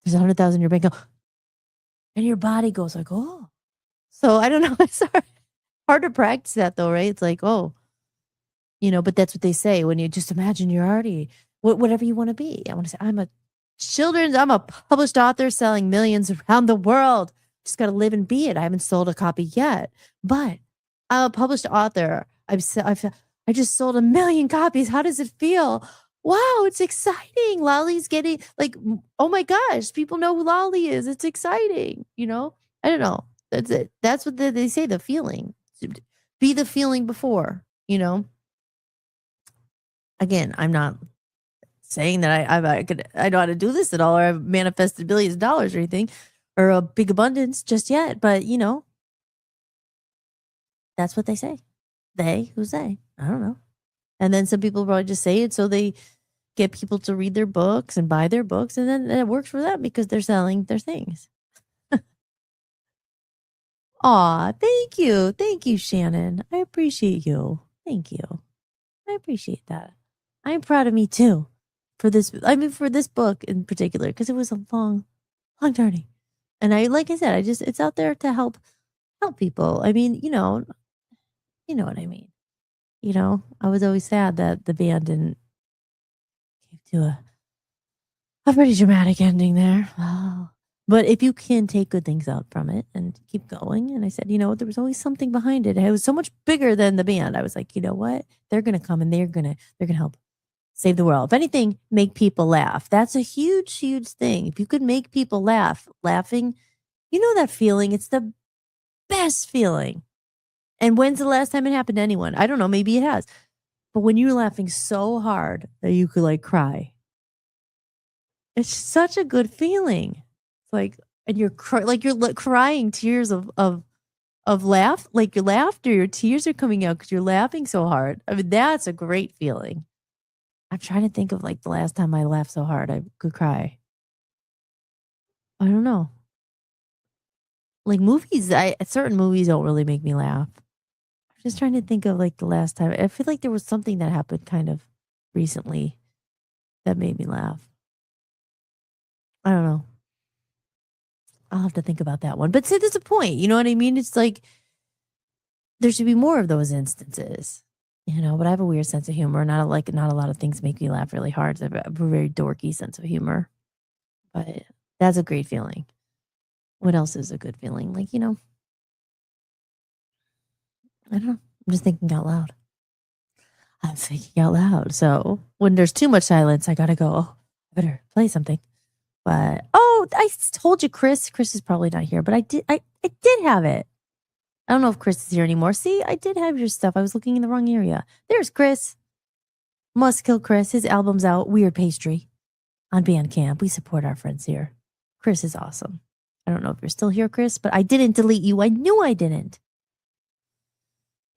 there's 100,000 in your bank account, and your body goes like, oh. So I don't know. It's hard to practice that though, right? It's like, oh, but that's what they say when you just imagine you're already whatever you want to be. I want to say I'm a published author selling millions around the world. Just got to live and be it. I haven't sold a copy yet, but I'm a published author. I just sold 1 million copies. How does it feel? Wow, it's exciting. Lolly's getting like, oh my gosh, people know who Lolly is. It's exciting. I don't know. That's it. That's what they say, the feeling. Be the feeling before, Again, I'm not saying that I know how to do this at all, or I've manifested billions of dollars or anything, or a big abundance just yet. But that's what they say. Who's they? I don't know. And then some people probably just say it so they get people to read their books and buy their books, and then it works for them because they're selling their things. Aw, thank you, Shannon. I appreciate you. Thank you. I appreciate that. I'm proud of me too for this book in particular, because it was a long journey. And like I said, it's out there to help people. I mean, you know what I mean. I was always sad that the band didn't give to a pretty dramatic ending there. Oh. But if you can take good things out from it and keep going. And I said, there was always something behind it. It was so much bigger than the band. I was like, you know what? They're going to come and they're going to help save the world. If anything, make people laugh. That's a huge, huge thing. If you could make people laughing, that feeling, it's the best feeling. And when's the last time it happened to anyone? I don't know. Maybe it has. But when you're laughing so hard that you could like cry, it's such a good feeling. It's like, and you're crying tears of laugh, like your laughter, your tears are coming out because you're laughing so hard. I mean, that's a great feeling. I'm trying to think of like the last time I laughed so hard I could cry. I don't know. Like movies, certain movies don't really make me laugh. I'm just trying to think of like the last time. I feel like there was something that happened kind of recently that made me laugh. I don't know. I'll have to think about that one. But see, there's a point. You know what I mean? It's like there should be more of those instances. But I have a weird sense of humor. Not a lot of things make me laugh really hard. I have a very dorky sense of humor. But that's a great feeling. What else is a good feeling? Like, I don't know. I'm just thinking out loud. I'm thinking out loud. So when there's too much silence, I gotta go, oh, I better play something. But I told you Chris is probably not here, but I did have it. I don't know if Chris is here anymore. See, I did have your stuff. I was looking in the wrong area. There's Chris. Must Kill Chris. His album's out, Weird Pastry, on Bandcamp. We support our friends here. Chris is awesome. I don't know if you're still here, Chris, but I didn't delete you. I knew I didn't.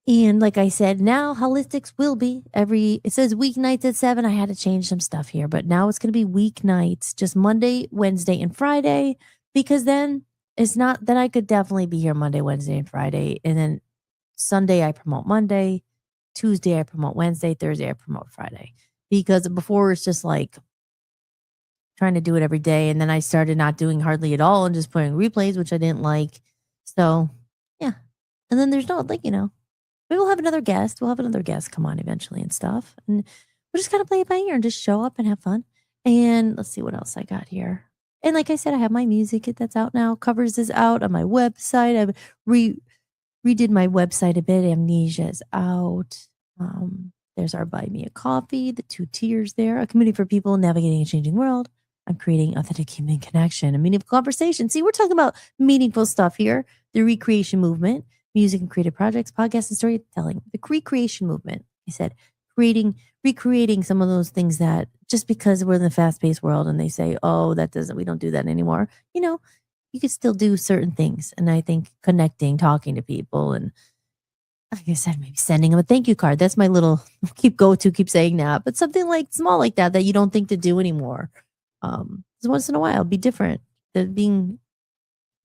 And like I said, now Hollis-tics will be it says weeknights at 7. I had to change some stuff here, but now it's going to be weeknights, just Monday, Wednesday, and Friday, because then it's not that I could definitely be here Monday, Wednesday, and Friday. And then Sunday, I promote Monday. Tuesday, I promote Wednesday. Thursday, I promote Friday. Because before it's just like trying to do it every day. And then I started not doing hardly at all and just putting replays, which I didn't like. So, yeah. And then there's maybe we'll have another guest. We'll have another guest come on eventually and stuff. And we're just going to play it by ear and just show up and have fun. And let's see what else I got here. And like I said, I have my music that's out now. Covers is out on my website. I've redid my website a bit. Amnesia is out. There's our Buy Me a Coffee, the 2 tiers there. A community for people navigating a changing world. I'm creating authentic human connection, a meaningful conversation. See, we're talking about meaningful stuff here. The recreation movement, music and creative projects, podcasts and storytelling. The recreation movement. I said recreating some of those things that just because we're in the fast-paced world and they say, oh, we don't do that anymore. You could still do certain things. And I think connecting, talking to people, and like I said, maybe sending them a thank you card. That's my little keep saying that, but something like small like that you don't think to do anymore. So once in a while, be different. Being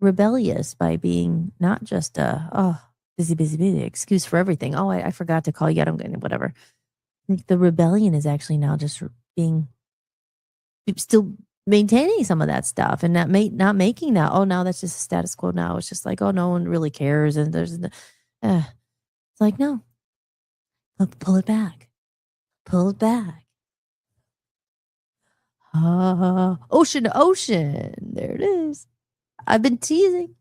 rebellious by being not just busy excuse for everything. Oh, I forgot to call you. I'm getting whatever. I think the rebellion is actually now just being still maintaining some of that stuff and not making that. Oh, now that's just a status quo. Now it's just like, oh, no one really cares, and there's it's like, no, pull it back, pull it back. Ocean to ocean. There it is. I've been teasing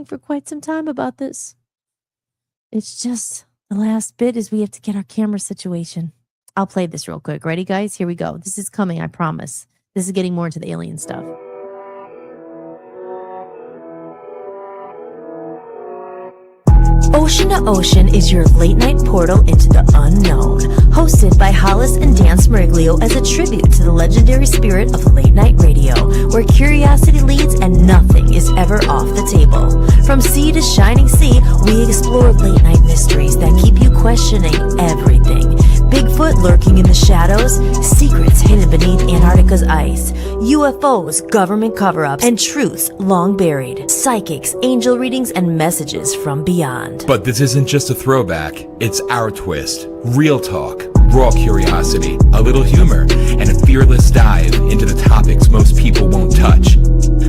for quite some time about this. It's just the last bit is we have to get our camera situation. I'll play this real quick. Ready, guys? Here we go. This is coming, I promise. This is getting more into the alien stuff. Ocean to Ocean is your late night portal into the unknown. Hosted by Hollis and Dan Smeriglio as a tribute to the legendary spirit of late night radio, where curiosity leads and nothing is ever off the table. From sea to shining sea, we explore late night mysteries that keep you questioning everything. Bigfoot lurking in the shadows, secrets hidden beneath Antarctica's ice, UFOs, government cover-ups, and truths long buried, psychics, angel readings, and messages from beyond. But this isn't just a throwback, it's our twist. Real talk, raw curiosity, a little humor, and a fearless dive into the topics most people won't touch.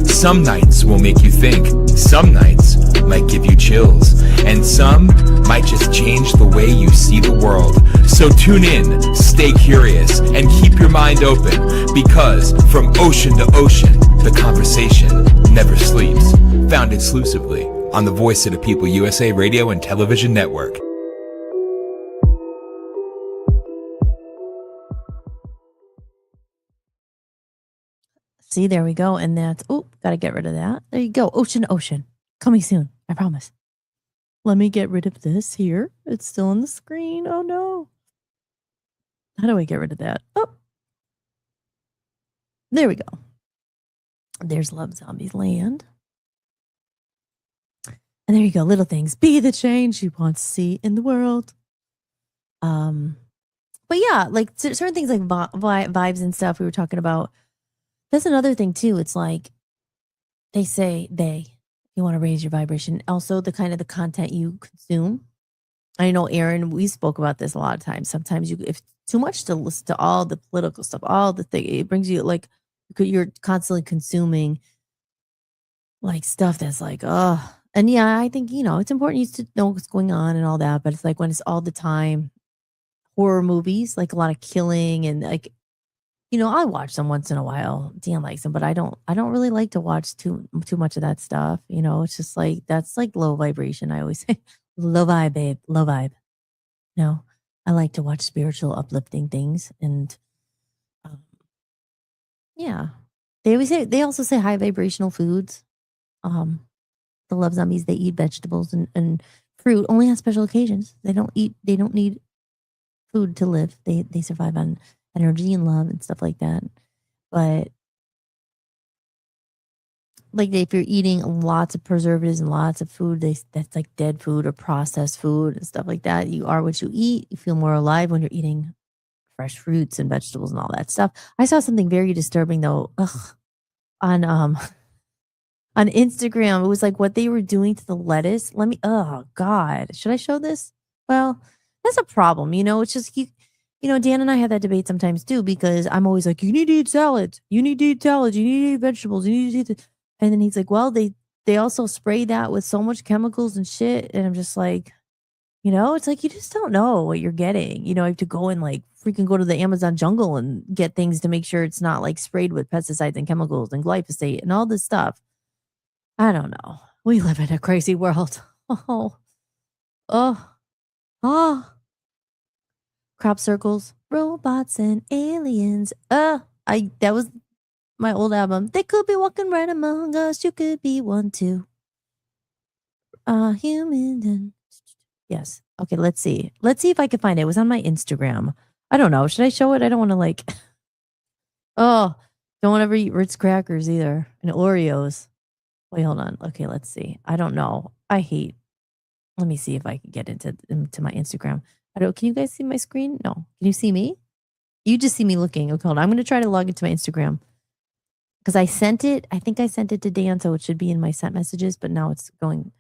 Some nights will make you think, some nights might give you chills, and some might just change the way you see the world. So tune in, stay curious, and keep your mind open, because from ocean to ocean, the conversation never sleeps. Found exclusively on the Voice of the People USA Radio and Television Network. See, there we go. And that's, gotta get rid of that. There you go. Ocean to Ocean. Coming soon. I promise. Let me get rid of this here. It's still on the screen. Oh no. How do I get rid of that? Oh. There we go. There's Love Zombies Land. And there you go. Little things. Be the change you want to see in the world. But yeah, like certain things like vibes and stuff we were talking about. That's another thing too. It's like they say you want to raise your vibration. Also, the kind of the content you consume. I know, Aaron, we spoke about this a lot of times. Sometimes if too much to listen to all the political stuff, all the thing, it brings you like you're constantly consuming like stuff that's like, oh. And yeah, I think, it's important to know what's going on and all that. But it's like when it's all the time horror movies, like a lot of killing and like, I watch them once in a while. Dan likes them, but I don't really like to watch too much of that stuff. It's just like, that's like low vibration. I always say low vibe, babe, low vibe. No, I like to watch spiritual uplifting things. And yeah, they also say high vibrational foods. The Love Zombies, they eat vegetables and fruit only on special occasions. They don't need food to live. They survive on energy and love and stuff like that. But like if you're eating lots of preservatives and lots of food, that's like dead food or processed food and stuff like that. You are what you eat. You feel more alive when you're eating fresh fruits and vegetables and all that stuff. I saw something very disturbing though. On Instagram. It was like what they were doing to the lettuce. Oh God. Should I show this? Well, that's a problem. It's just Dan and I have that debate sometimes too, because I'm always like, you need to eat salads. You need to eat salads. You need to eat vegetables. You need to eat this. And then he's like, well, they also spray that with so much chemicals and shit. And I'm just like, it's like, you just don't know what you're getting. You have to go and like freaking go to the Amazon jungle and get things to make sure it's not like sprayed with pesticides and chemicals and glyphosate and all this stuff. I don't know. We live in a crazy world. Oh. Crop circles, robots and aliens. That was my old album. They could be walking right among us. You could be one too. Human and yes. Okay, let's see. Let's see if I can find it. It was on my Instagram. I don't know. Should I show it? I don't want to like. Oh, don't want to ever eat Ritz crackers either and Oreos. Wait, hold on. Okay, let's see. I don't know. I hate. Let me see if I can get into my Instagram. I don't. Can you guys see my screen? No. Can you see me? You just see me looking. Okay, hold on. I'm going to try to log into my Instagram because I sent it. I think I sent it to Dan, so it should be in my sent messages. But now it's going.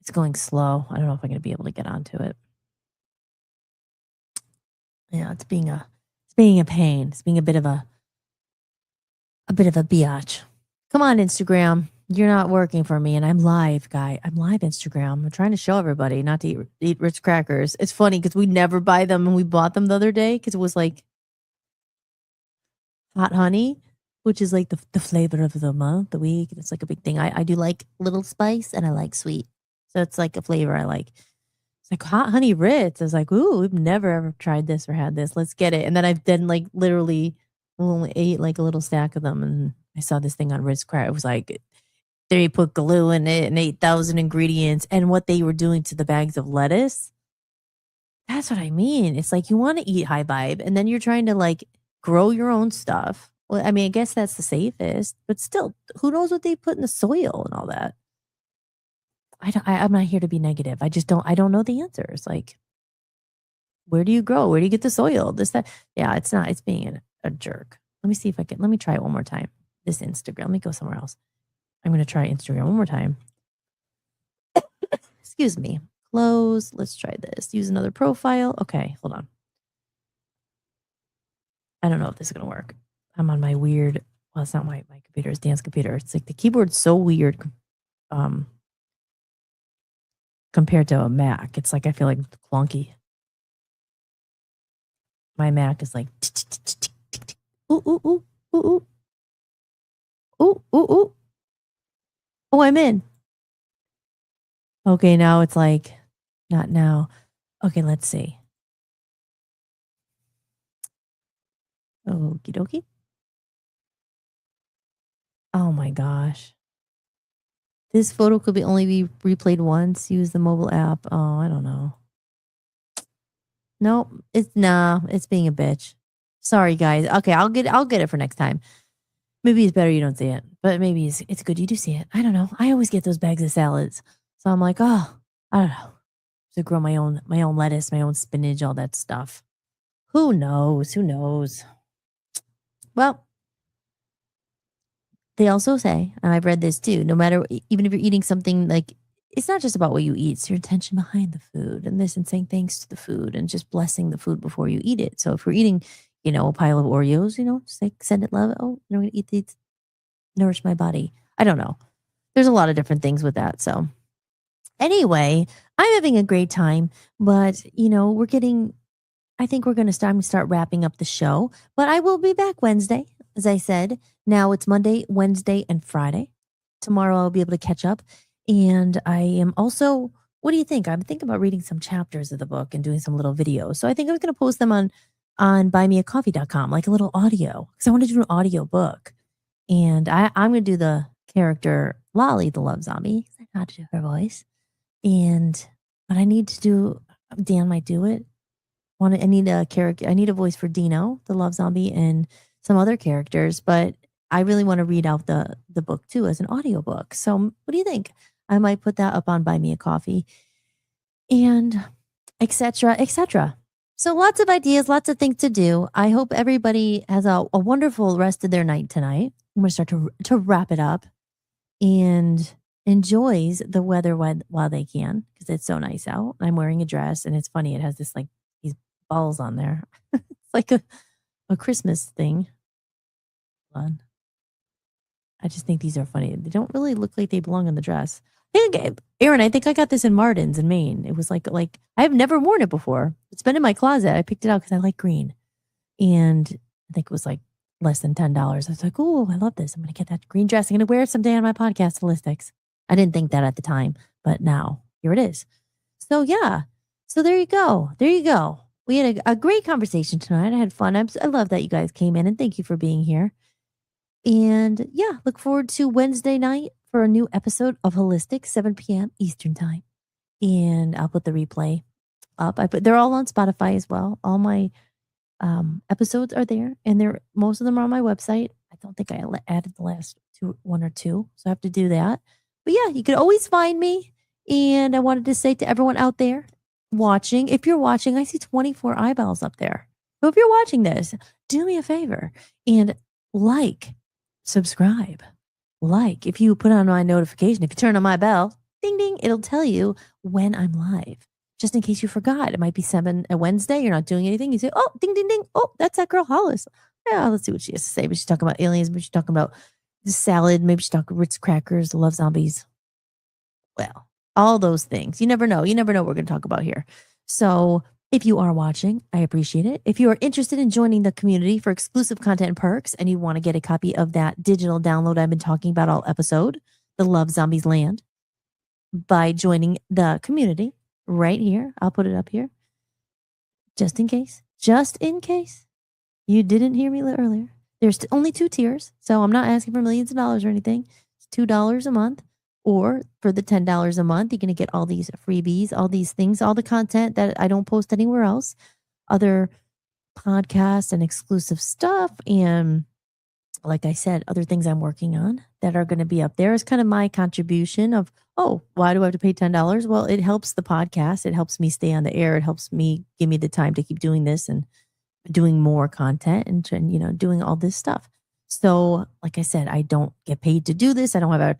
It's going slow. I don't know if I'm going to be able to get onto it. Yeah, it's being a pain. It's being a bit of a biatch. Come on, Instagram. You're not working for me, and I'm live, guy. I'm live Instagram. I'm trying to show everybody not to eat Ritz crackers. It's funny because we never buy them, and we bought them the other day because it was like hot honey, which is like the flavor of the month, the week. It's like a big thing. I do like little spice, and I like sweet, so it's like a flavor I like. It's like hot honey Ritz. I was like, ooh, we've never ever tried this or had this. Let's get it. And then I've then like literally only ate like a little stack of them, and I saw this thing on Ritz crack. It was like they put glue in it and 8,000 ingredients, and what they were doing to the bags of lettuce. That's what I mean. It's like you want to eat high vibe, and then you're trying to like grow your own stuff. Well, I mean, I guess that's the safest, but still, who knows what they put in the soil and all that. I'm not here to be negative. I don't know the answers. Like, where do you grow? Where do you get the soil? This, that. Yeah, it's not. It's being a jerk. Let me see if I can. Let me try it one more time. This Instagram. Let me go somewhere else. I'm going to try Instagram one more time. Excuse me. Close. Let's try this. Use another profile. Okay, hold on. I don't know if this is going to work. I'm on my weird. Well, it's not my computer. It's Dan's computer. It's like the keyboard's so weird. Compared to a Mac, it's like I feel like clunky. My Mac is like ooh ooh ooh ooh ooh ooh ooh ooh. Oh, I'm in. Okay, now it's like not now. Okay, let's see. Okie dokie. Oh my gosh. This photo could only be replayed once. Use the mobile app. Oh, I don't know. Nope. It's being a bitch. Sorry, guys. Okay, I'll get it for next time. Maybe it's better you don't see it, but maybe it's good you do see it. I don't know. I always get those bags of salads, so I'm like, oh, I don't know. To grow my own lettuce, my own spinach, all that stuff. Who knows? Who knows? Well, they also say, and I've read this too, no matter, even if you're eating something like, it's not just about what you eat, it's your intention behind the food and this and saying thanks to the food and just blessing the food before you eat it. So if we're eating, a pile of Oreos, just like send it love. Oh, I'm going to eat these, nourish my body. I don't know. There's a lot of different things with that. So anyway, I'm having a great time, but I think we're going to start wrapping up the show, but I will be back Wednesday. As I said, now it's Monday, Wednesday, and Friday. Tomorrow I'll be able to catch up. And I am also, what do you think? I'm thinking about reading some chapters of the book and doing some little videos. So I think I'm going to post them on buymeacoffee.com, like a little audio, because I want to do an audio book. And I'm going to do the character Lolly, the love zombie. I know how to do her voice. But I need to do, Dan might do it. I need a character. I need a voice for Dino, the love zombie, and some other characters, but I really want to read out the book too as an audiobook. So what do you think? I might put that up on Buy Me a Coffee and etc. etc. So lots of ideas, lots of things to do. I hope everybody has a wonderful rest of their night tonight. I'm going to start to wrap it up and enjoys the weather while they can, because it's so nice out. I'm wearing a dress, and it's funny. It has this like these balls on there. It's like a Christmas thing. Hold on. I just think these are funny. They don't really look like they belong on the dress. Aaron, I think I got this in Martin's in Maine. It was like I have never worn it before. It's been in my closet. I picked it out because I like green. And I think it was like less than $10. I was like, oh, I love this. I'm going to get that green dress. I'm going to wear it someday on my podcast, Hollis-tics. I didn't think that at the time, but now here it is. So yeah. So there you go. There you go. We had a great conversation tonight. I had fun. I love that you guys came in, and thank you for being here. And yeah, look forward to Wednesday night for a new episode of Hollis-tics, 7 p.m. Eastern Time. and I'll put the replay up. They're all on Spotify as well. All my episodes are there, and most of them are on my website. I don't think I added the last one or two, so I have to do that. But yeah, you can always find me. And I wanted to say to everyone out there watching, if you're watching, I see 24 eyeballs up there. So if you're watching this, do me a favor and subscribe. If you put on my notification, if you turn on my bell, ding, ding, it'll tell you when I'm live. Just in case you forgot. It might be 7 a Wednesday. You're not doing anything. You say, oh, ding, ding, ding. Oh, that's that girl Hollis. Yeah, let's see what she has to say. Maybe she's talking about aliens. Maybe she's talking about the salad. Maybe she's talking Ritz crackers, love zombies. Well, all those things. You never know. You never know what we're going to talk about here. So if you are watching, I appreciate it. If you are interested in joining the community for exclusive content and perks, and you want to get a copy of that digital download I've been talking about all episode, the Love Zombies Land, by joining the community right here. I'll put it up here. Just in case you didn't hear me earlier. There's only 2 tiers. So I'm not asking for millions of dollars or anything. It's $2 a month. Or for the $10 a month, you're going to get all these freebies, all these things, all the content that I don't post anywhere else, other podcasts and exclusive stuff. And like I said, other things I'm working on that are going to be up there is kind of my contribution of, oh, why do I have to pay $10? Well, it helps the podcast. It helps me stay on the air. It helps me give me the time to keep doing this and doing more content and doing all this stuff. So like I said, I don't get paid to do this. I don't have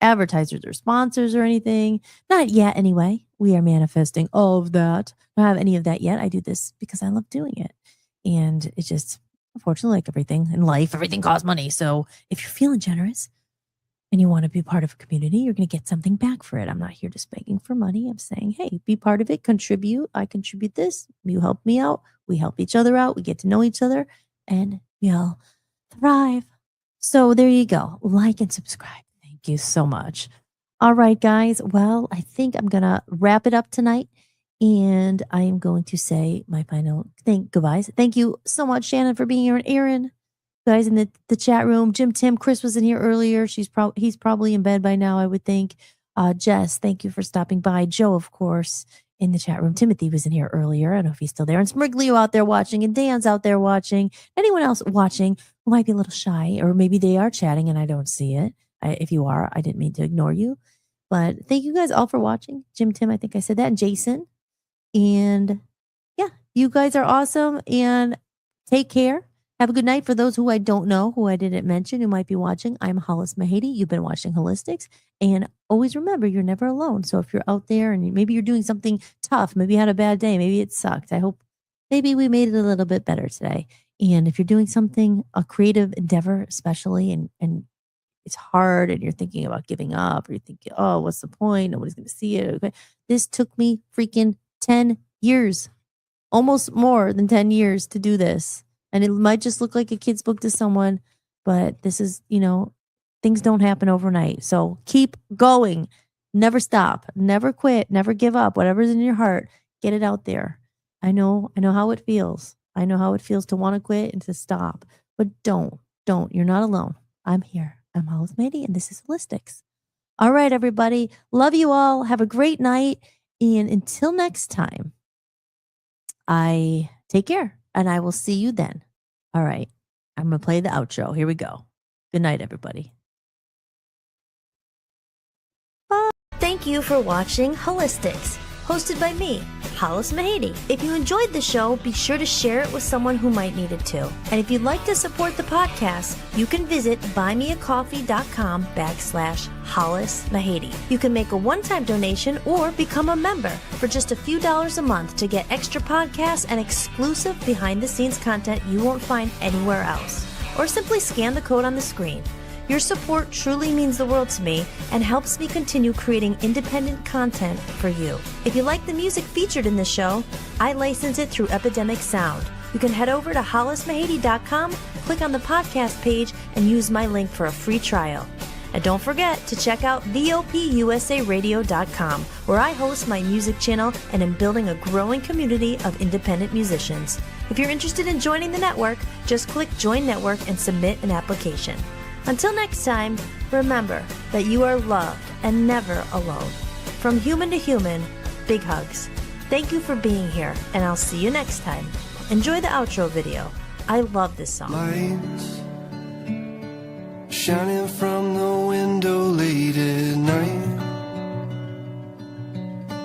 advertisers or sponsors or anything. Not yet anyway. We are manifesting all of that. I don't have any of that yet. I do this because I love doing it. And it's just, unfortunately, like everything in life, everything costs money. So if you're feeling generous and you want to be part of a community, you're going to get something back for it. I'm not here just begging for money. I'm saying, hey, be part of it, contribute. I contribute this. You help me out. We help each other out. We get to know each other and we all thrive. So there you go. Like and subscribe. Thank you so much. All right, guys. Well, I think I'm going to wrap it up tonight. And I am going to say my final goodbyes. Thank you so much, Shannon, for being here. And Aaron, guys in the chat room. Jim, Tim, Chris was in here earlier. He's probably in bed by now, I would think. Jess, thank you for stopping by. Joe, of course, in the chat room. Timothy was in here earlier. I don't know if he's still there. And Smriglio out there watching. And Dan's out there watching. Anyone else watching who might be a little shy. Or maybe they are chatting and I don't see it. If you are, I didn't mean to ignore you. But thank you guys all for watching. Jim, Tim, I think I said that. And Jason. And yeah, you guys are awesome. And take care. Have a good night. For those who I don't know, who I didn't mention, who might be watching, I'm Hollis Mahady. You've been watching Hollis-tics. And always remember, you're never alone. So if you're out there and maybe you're doing something tough, maybe you had a bad day, maybe it sucked. I hope maybe we made it a little bit better today. And if you're doing something, a creative endeavor, especially, and it's hard and you're thinking about giving up, or you're thinking, oh, what's the point? Nobody's going to see it. Okay. This took me freaking 10 years, almost more than 10 years to do this. And it might just look like a kid's book to someone, but this is, things don't happen overnight. So keep going. Never stop. Never quit. Never give up. Whatever's in your heart, get it out there. I know how it feels. I know how it feels to want to quit and to stop, but don't. You're not alone. I'm here. I'm Hollis Mahady, and this is Hollis-tics. All right, everybody. Love you all. Have a great night. And until next time, I take care, and I will see you then. All right. I'm going to play the outro. Here we go. Good night, everybody. Bye. Thank you for watching Hollis-tics, hosted by me, Hollis Mahady. If you enjoyed the show, be sure to share it with someone who might need it too. And if you'd like to support the podcast, you can visit buymeacoffee.com/Hollis Mahady. You can make a one-time donation or become a member for just a few dollars a month to get extra podcasts and exclusive behind-the-scenes content you won't find anywhere else. Or simply scan the code on the screen. Your support truly means the world to me and helps me continue creating independent content for you. If you like the music featured in this show, I license it through Epidemic Sound. You can head over to hollismahady.com, click on the podcast page, and use my link for a free trial. And don't forget to check out VOPUSARadio.com, where I host my music channel and am building a growing community of independent musicians. If you're interested in joining the network, just click Join Network and submit an application. Until next time, remember that you are loved and never alone. From human to human, big hugs. Thank you for being here, and I'll see you next time. Enjoy the outro video. I love this song. Lights shining from the window late at night.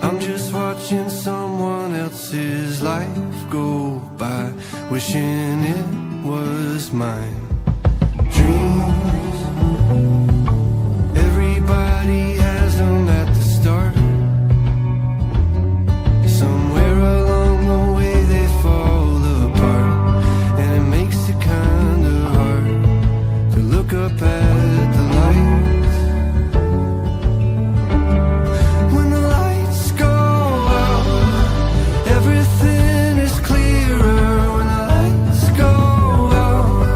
I'm just watching someone else's life go by, wishing it was mine. Dreams, everybody has them at the start. Somewhere along the way they fall apart, and it makes it kinda hard to look up at the lights. When the lights go out, everything is clearer. When the lights go out,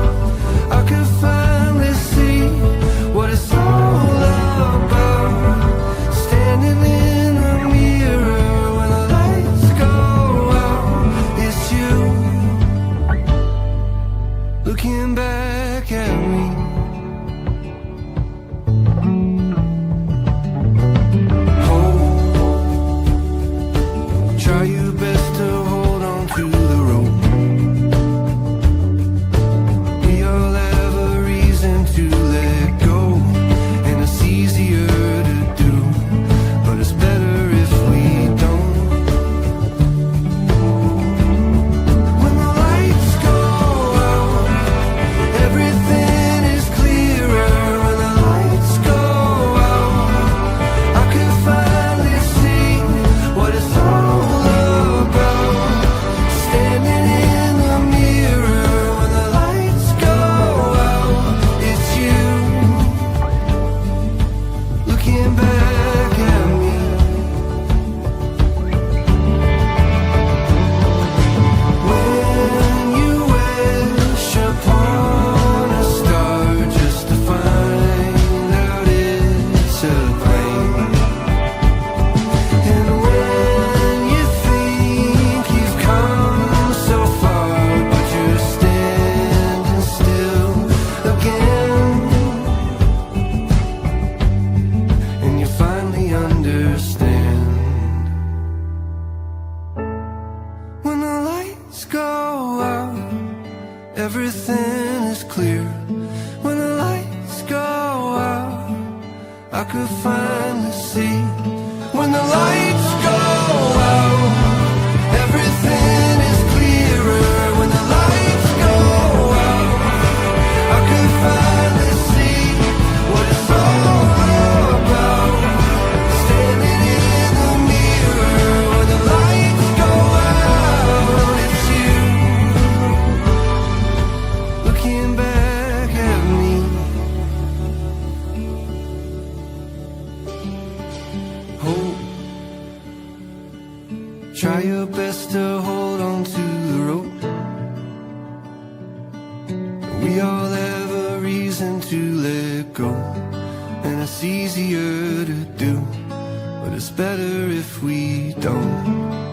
I can finally see what it's all about. Standing in the mirror, when the lights go out, it's you looking back at me. Try your best to hold on to the rope. We all have a reason to let go, and it's easier to do, but it's better if we don't. When the lights go out, everything is clearer. When the lights go out, I can finally see what it's all about. Standing in the mirror, when the lights go out, it's you looking back at me. When you wish upon a star just to find out it's a plane. And when you think you've come so far, but you're standing still again, and you finally understand. When the lights go out, everything is clear. When the lights go out, I could finally see. When the lights go out, everything is clearer. When the lights go out, I could finally see what it's all about. Standing in the mirror, when the lights go out, it's you looking back at me. Hope, try your best to hold on to the rope. We all have a reason to let go, and it's easier to do, but it's better if we don't.